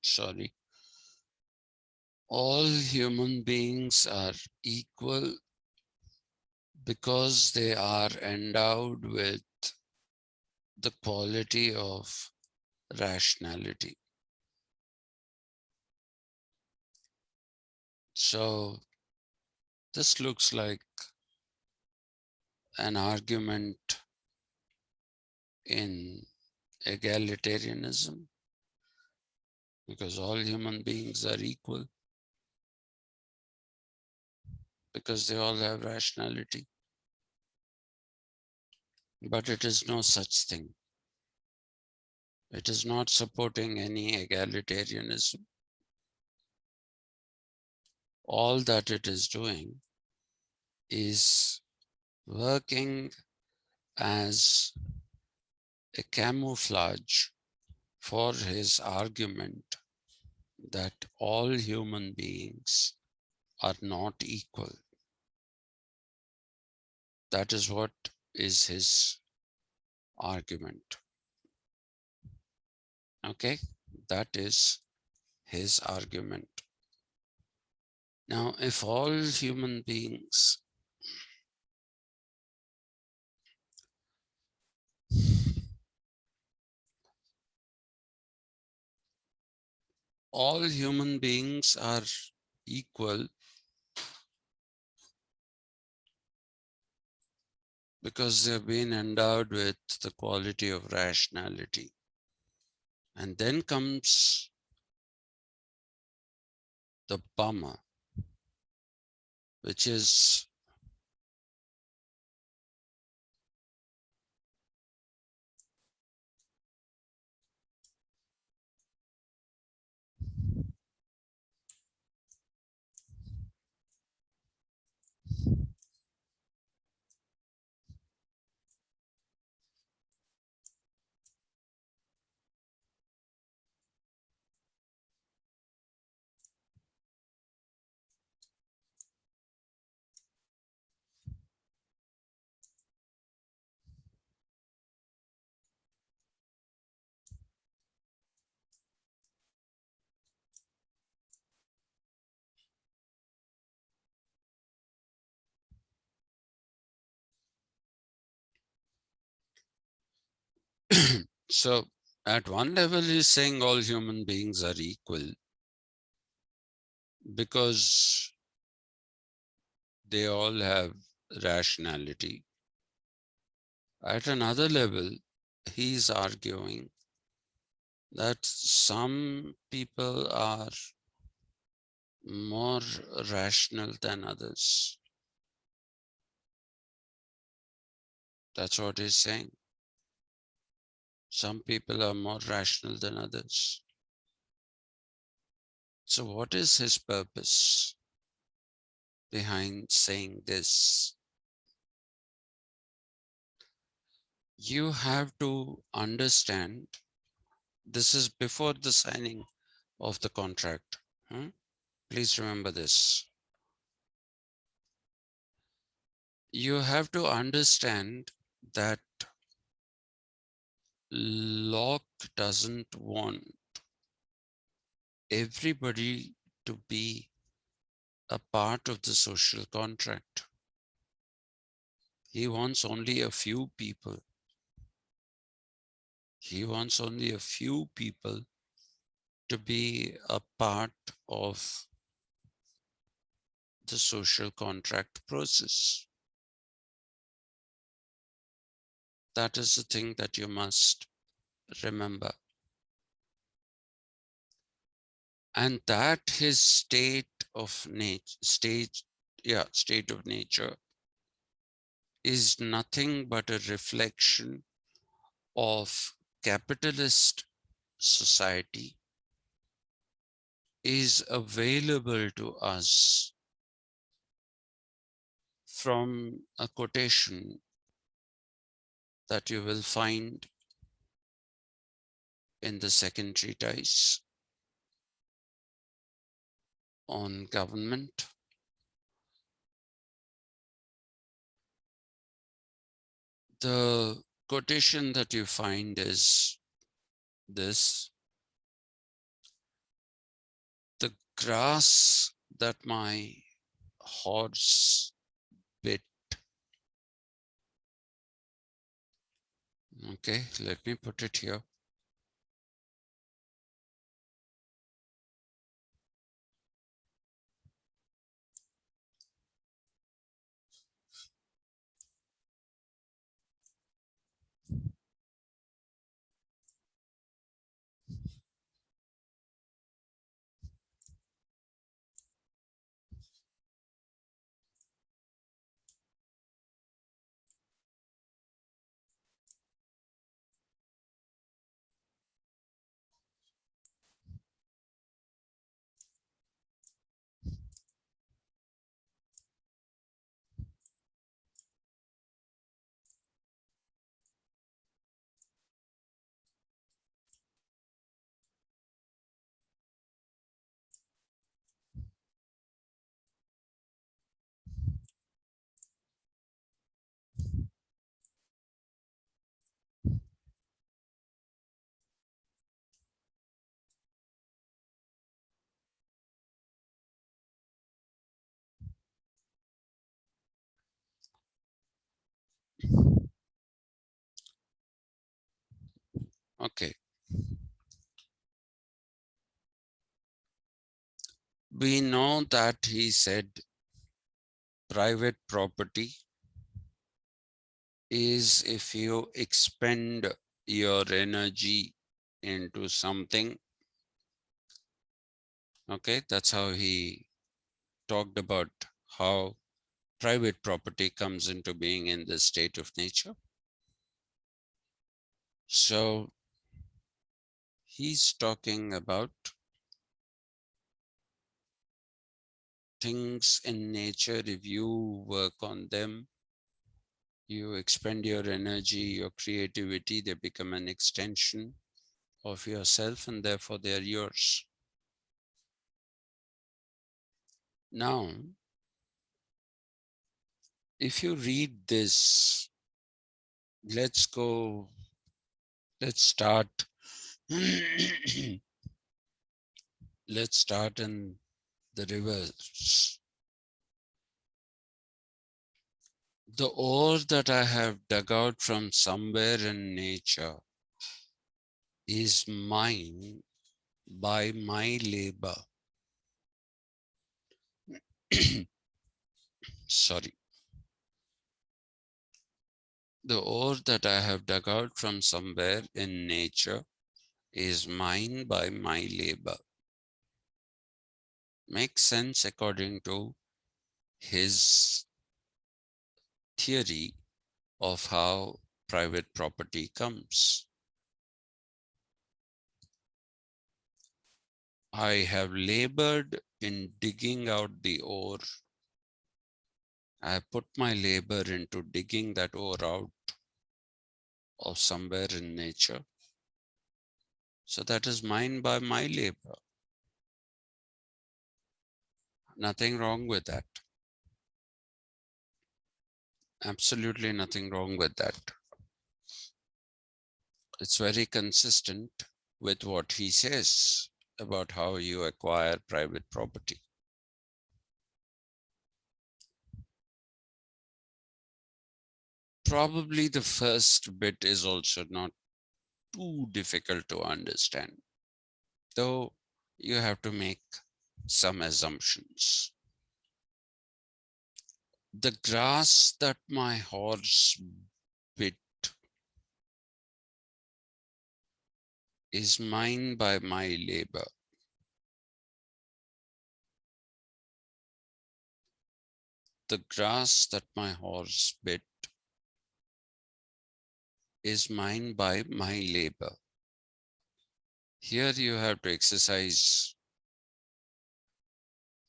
Sorry. All human beings are equal because they are endowed with the quality of rationality. So this looks like an argument in egalitarianism, because all human beings are equal because they all have rationality. But it is no such thing. It is not supporting any egalitarianism. All that it is doing is working as a camouflage for his argument that all human beings are not equal. That is what is his argument. Okay, that is his argument. Now, if all human beings are equal because they've been endowed with the quality of rationality. And then comes the bummer, which is so at one level, he's saying all human beings are equal because they all have rationality. At another level, he's arguing that some people are more rational than others. That's what he's saying. Some people are more rational than others. So what is his purpose behind saying this? You have to understand, this is before the signing of the contract. Please remember this. You have to understand that Locke doesn't want everybody to be a part of the social contract. He wants only a few people. He wants only a few people to be a part of the social contract process. That is the thing that you must remember. And that his state of nature is nothing but a reflection of capitalist society is available to us from a quotation that you will find in the second treatise on government. The quotation that you find is this: the grass that my horse bit. Okay, let me put it here. We know that he said private property is if you expend your energy into something. Okay, that's how he talked about how private property comes into being in the state of nature. So he's talking about things in nature. If you work on them, you expend your energy, your creativity, they become an extension of yourself and therefore they are yours. Now, if you read this, let's start. Let's start in the reverse. The ore that I have dug out from somewhere in nature is mine by my labor. Sorry. The ore that I have dug out from somewhere in nature is mine by my labor. Makes sense according to his theory of how private property comes. I have labored in digging out the ore. I put my labor into digging that ore out of somewhere in nature. So that is mine by my labor. Nothing wrong with that. Absolutely nothing wrong with that. It's very consistent with what he says about how you acquire private property. Probably the first bit is also not too difficult to understand, though you have to make some assumptions. The grass that my horse bit is mine by my labor. The grass that my horse bit is mine by my labor. Here you have to exercise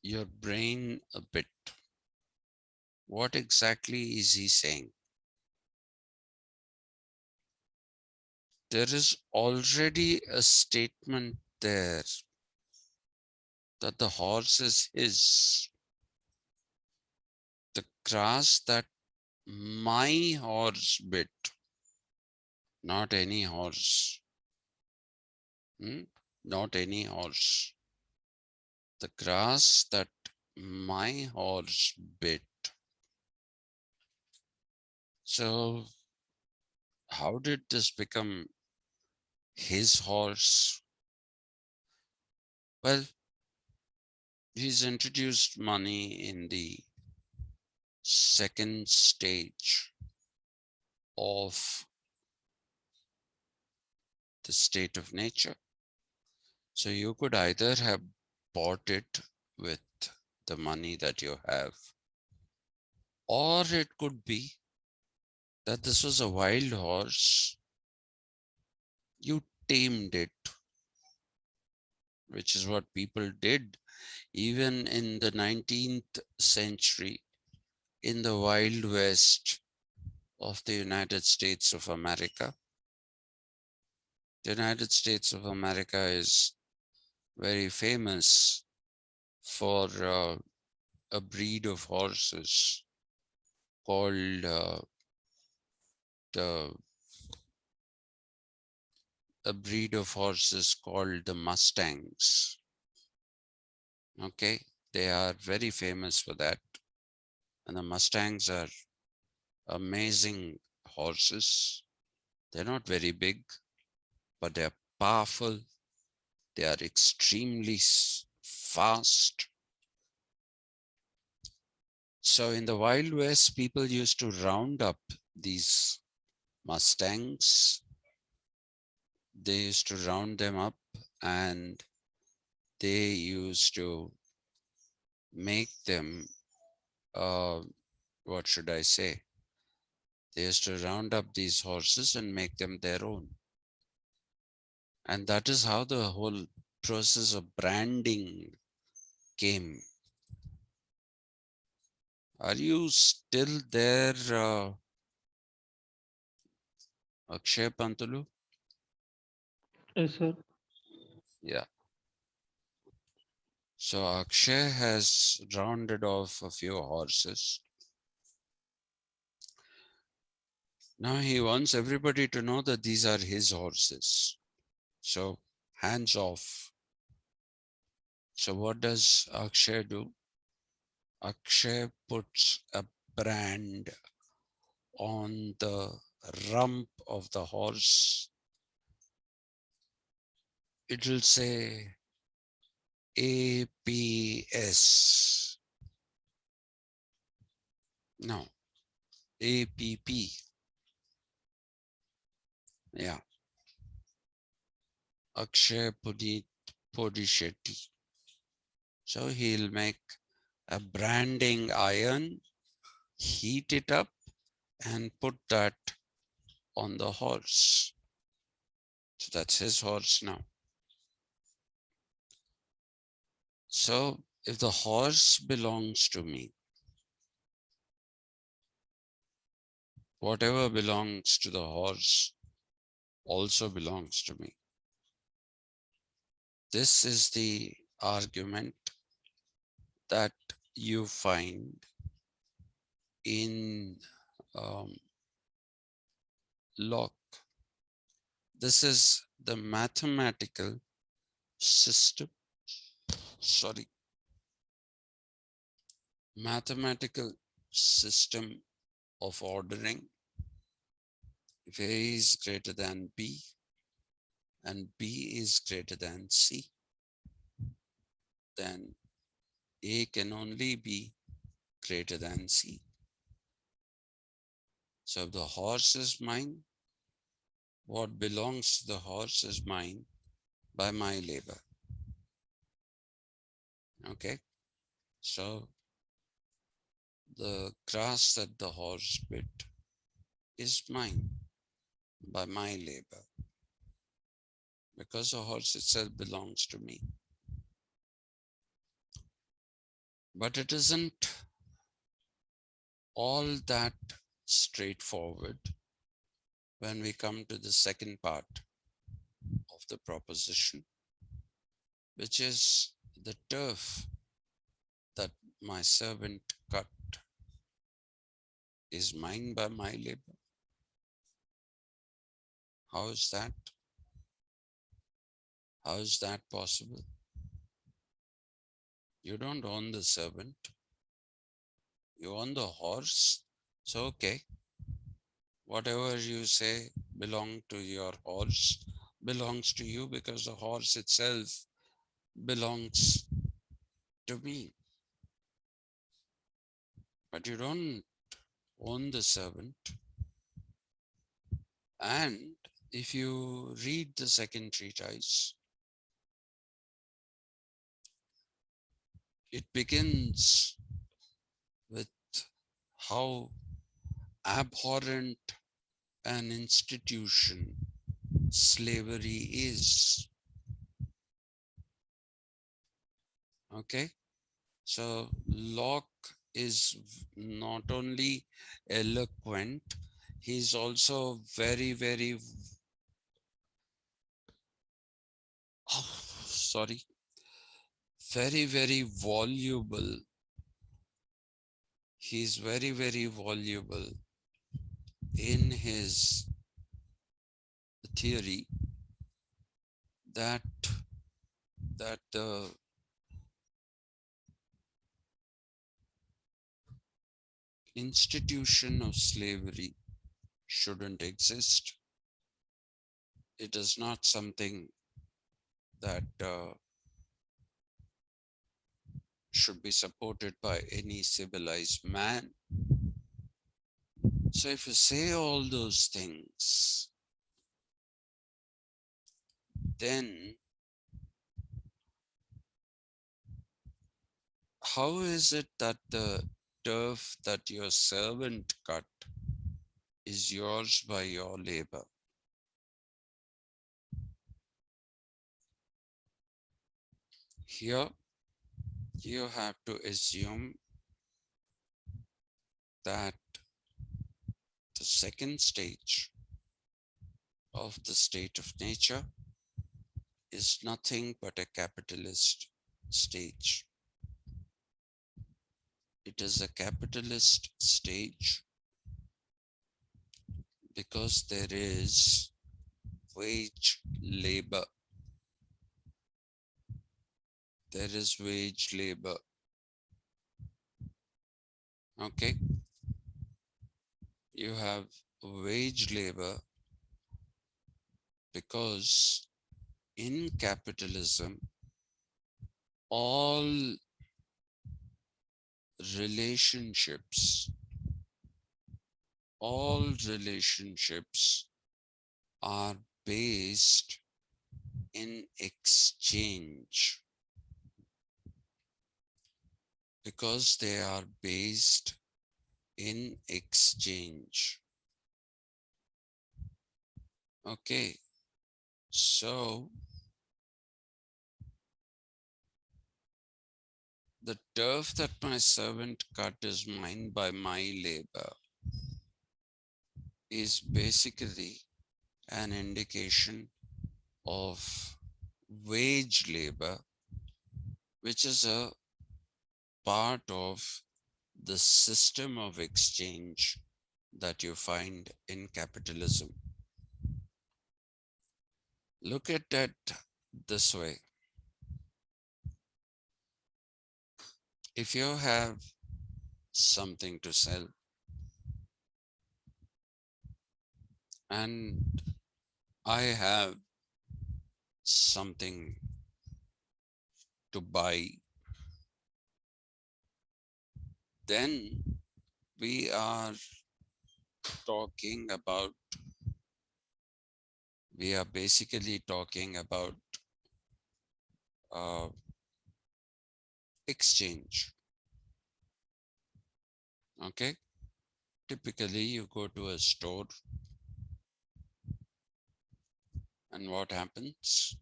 your brain a bit. What exactly is he saying? There is already a statement there that the horse is his. The grass that my horse bit, not any horse. Not any horse. The grass that my horse bit. So, how did this become his horse? Well, he's introduced money in the second stage of the state of nature. So you could either have bought it with the money that you have, or it could be that this was a wild horse. You tamed it, which is what people did even in the 19th century in the Wild West of the United States of America. The United States of America is very famous for a breed of horses called a breed of horses called the Mustangs. Okay, they are very famous for that. And the Mustangs are amazing horses. They're not very big, but they're powerful. They are extremely fast. So in the Wild West, people used to round up these Mustangs. They used to round them up and they used to make them, what should I say? They used to round up these horses and make them their own. And that is how the whole process of branding came. Are you still there, Akshay Pantulu? Yes, sir. Yeah. So Akshay has rounded off a few horses. Now he wants everybody to know that these are his horses. So hands off. So what does Akshay do? Akshay puts a brand on the rump of the horse. It will say APS. No, APP. Yeah. Akshay Podishetty. So he'll make a branding iron, heat it up, and put that on the horse. So that's his horse now. So if the horse belongs to me, whatever belongs to the horse also belongs to me. This is the argument that you find in Locke. This is the mathematical system, mathematical system of ordering. If A is greater than B and B is greater than C, then A can only be greater than C. So if the horse is mine, what belongs to the horse is mine by my labor. Okay, so the grass that the horse bit is mine by my labor, because the horse itself belongs to me. But it isn't all that straightforward when we come to the second part of the proposition, which is the turf that my servant cut is mine by my labor. How is that? How is that possible? You don't own the servant. You own the horse. So, okay, whatever you say belong to your horse belongs to you because the horse itself belongs to me. But you don't own the servant. And if you read the second treatise, it begins with how abhorrent an institution slavery is. Okay, so Locke is not only eloquent, he's also very, very, very, very voluble. He's very, very voluble in his theory that the institution of slavery shouldn't exist. It is not something that should be supported by any civilized man. So if you say all those things, then how is it that the turf that your servant cut is yours by your labor? Here, you have to assume that the second stage of the state of nature is nothing but a capitalist stage. It is a capitalist stage because there is wage labor. There is wage labor. Okay. You have wage labor because in capitalism, all relationships, are based in exchange, because they are based in exchange. Okay, so the turf that my servant cut is mine by my labor is basically an indication of wage labor, which is a part of the system of exchange that you find in capitalism. Look at it this way. If you have something to sell and I have something to buy, then we are basically talking about exchange. Okay. Typically, you go to a store and what happens?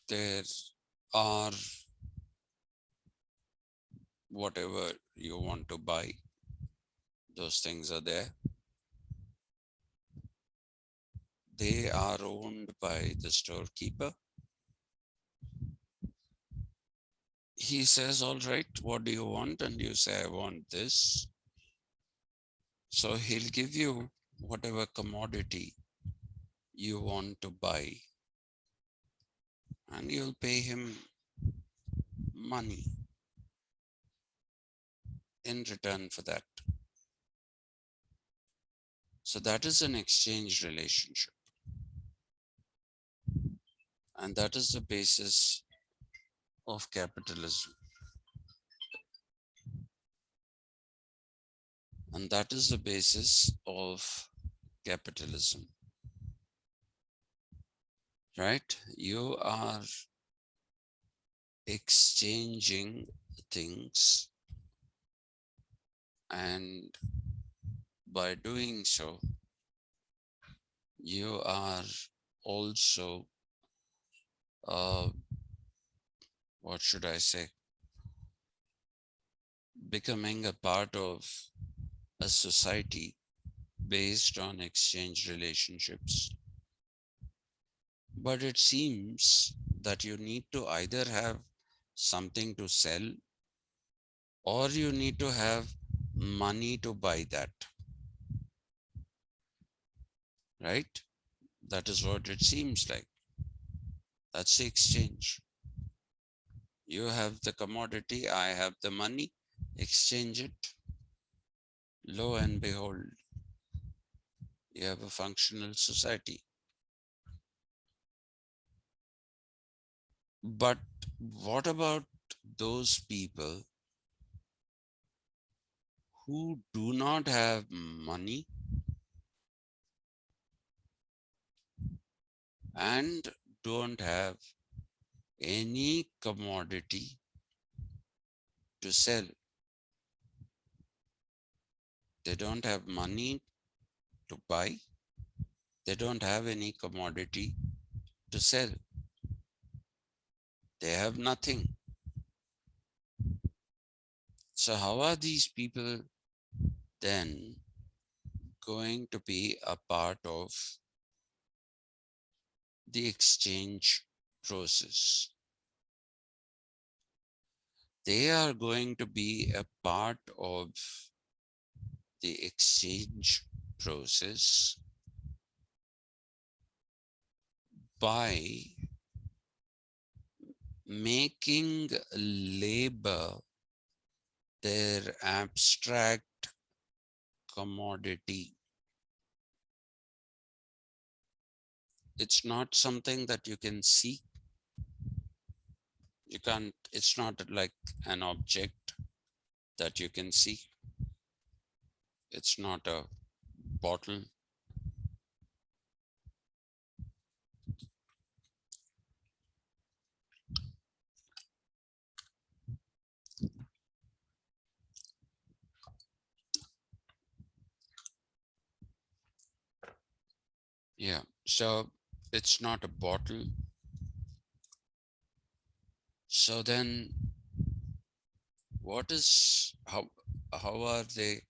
There are whatever you want to buy, those things are there. They are owned by the storekeeper. He says, all right, what do you want? And you say, I want this. So he'll give you whatever commodity you want to buy, and you'll pay him money in return for that. So that is an exchange relationship. And that is the basis of capitalism. And that is the basis of capitalism. Right? You are exchanging things, and by doing so, you are also, what should I say, becoming a part of a society based on exchange relationships. But it seems that you need to either have something to sell or you need to have money to buy that. Right? That is what it seems like. That's the exchange. You have the commodity, I have the money, exchange it. Lo and behold, you have a functional society. But what about those people who do not have money and don't have any commodity to sell. They don't have money to buy. They don't have any commodity to sell. They have nothing. So how are these people then going to be a part of the exchange process? They are going to be a part of the exchange process by making labor their abstract commodity. It's not something that you can see. You can't, it's not like an object that you can see. It's not a bottle. Yeah, so it's not a bottle. So then what is, how are they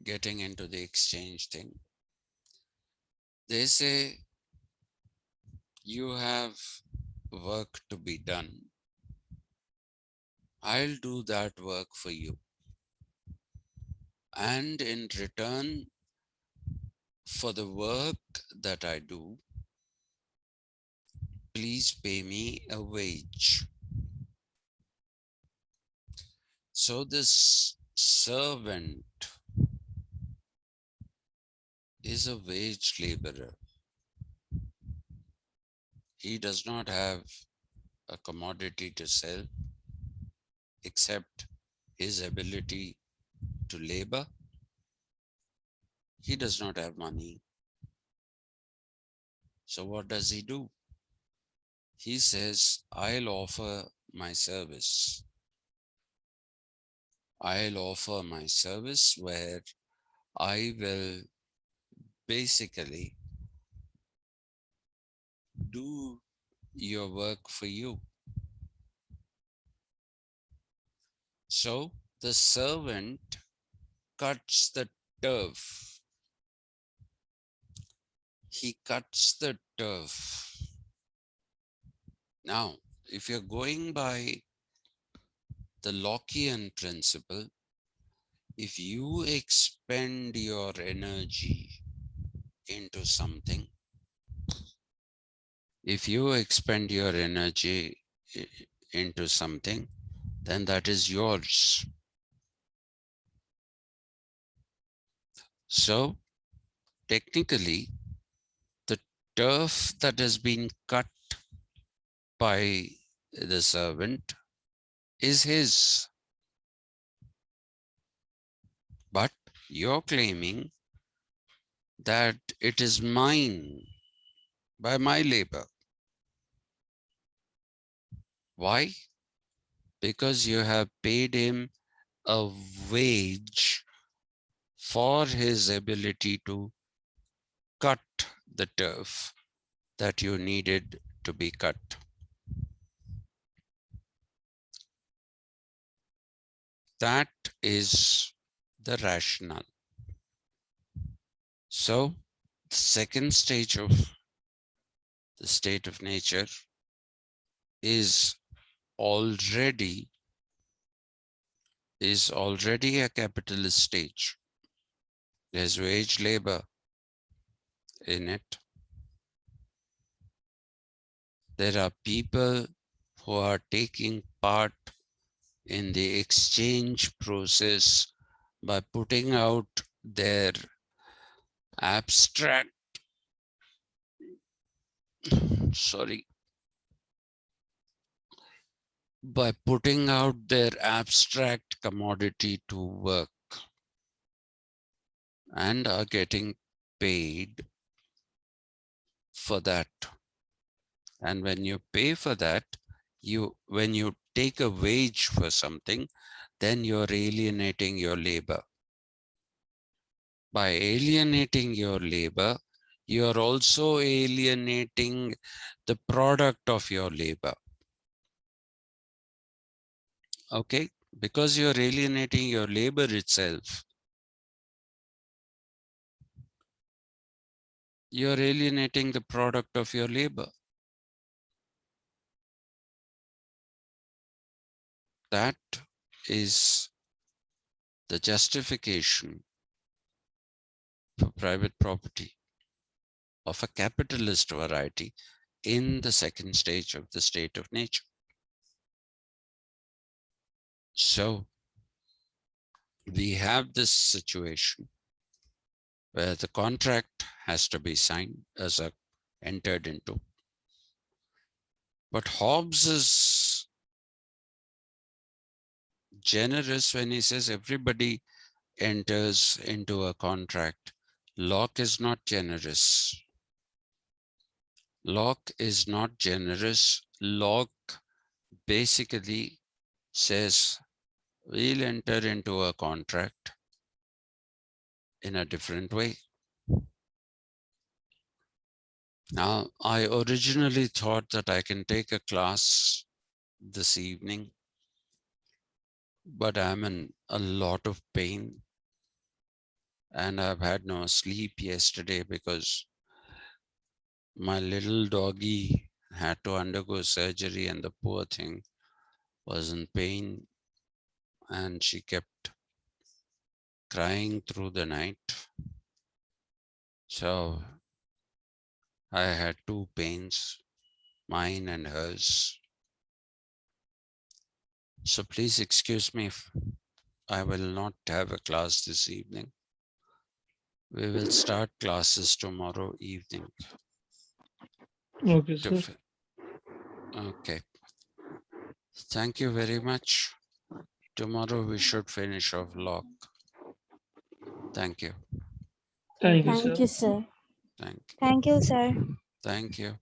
getting into the exchange thing? They say you have work to be done. I'll do that work for you. And in return for the work that I do, please pay me a wage. So this servant is a wage laborer. He does not have a commodity to sell except his ability to labor. He does not have money. So what does he do? He says, I'll offer my service. I'll offer my service where I will basically do your work for you. So the servant cuts the turf. He cuts the turf. Now, if you're going by the Lockean principle, if you expend your energy into something, if you expend your energy into something, then that is yours. So technically, the turf that has been cut by the servant is his. But you're claiming that it is mine by my labor. Why? Because you have paid him a wage for his ability to cut the turf that you needed to be cut. That is the rationale. So the second stage of the state of nature is already a capitalist stage. There's wage labor in it. There are people who are taking part in the exchange process by putting out their abstract, by putting out their abstract commodity to work and are getting paid for that. And when you pay for that, when you take a wage for something, then you're alienating your labor. By alienating your labor, you're also alienating the product of your labor. Okay, because you're alienating your labor itself, you're alienating the product of your labor. That is the justification for private property of a capitalist variety in the second stage of the state of nature. So we have this situation where the contract has to be signed as a entered into. But Hobbes is generous when he says everybody enters into a contract. Locke is not generous. Locke is not generous. Locke basically says we'll enter into a contract in a different way. Now, I originally thought that I can take a class this evening, but I'm in a lot of pain and I've had no sleep yesterday because my little doggy had to undergo surgery and the poor thing was in pain and she kept crying through the night. So I had two pains, mine and hers. So please excuse me if I will not have a class this evening. We will start classes tomorrow evening. Okay, sir. Okay. Thank you very much. Tomorrow we should finish off Locke. Thank you. Thank you, Thank sir. you, sir. Thank you. Thank you, sir. Thank you.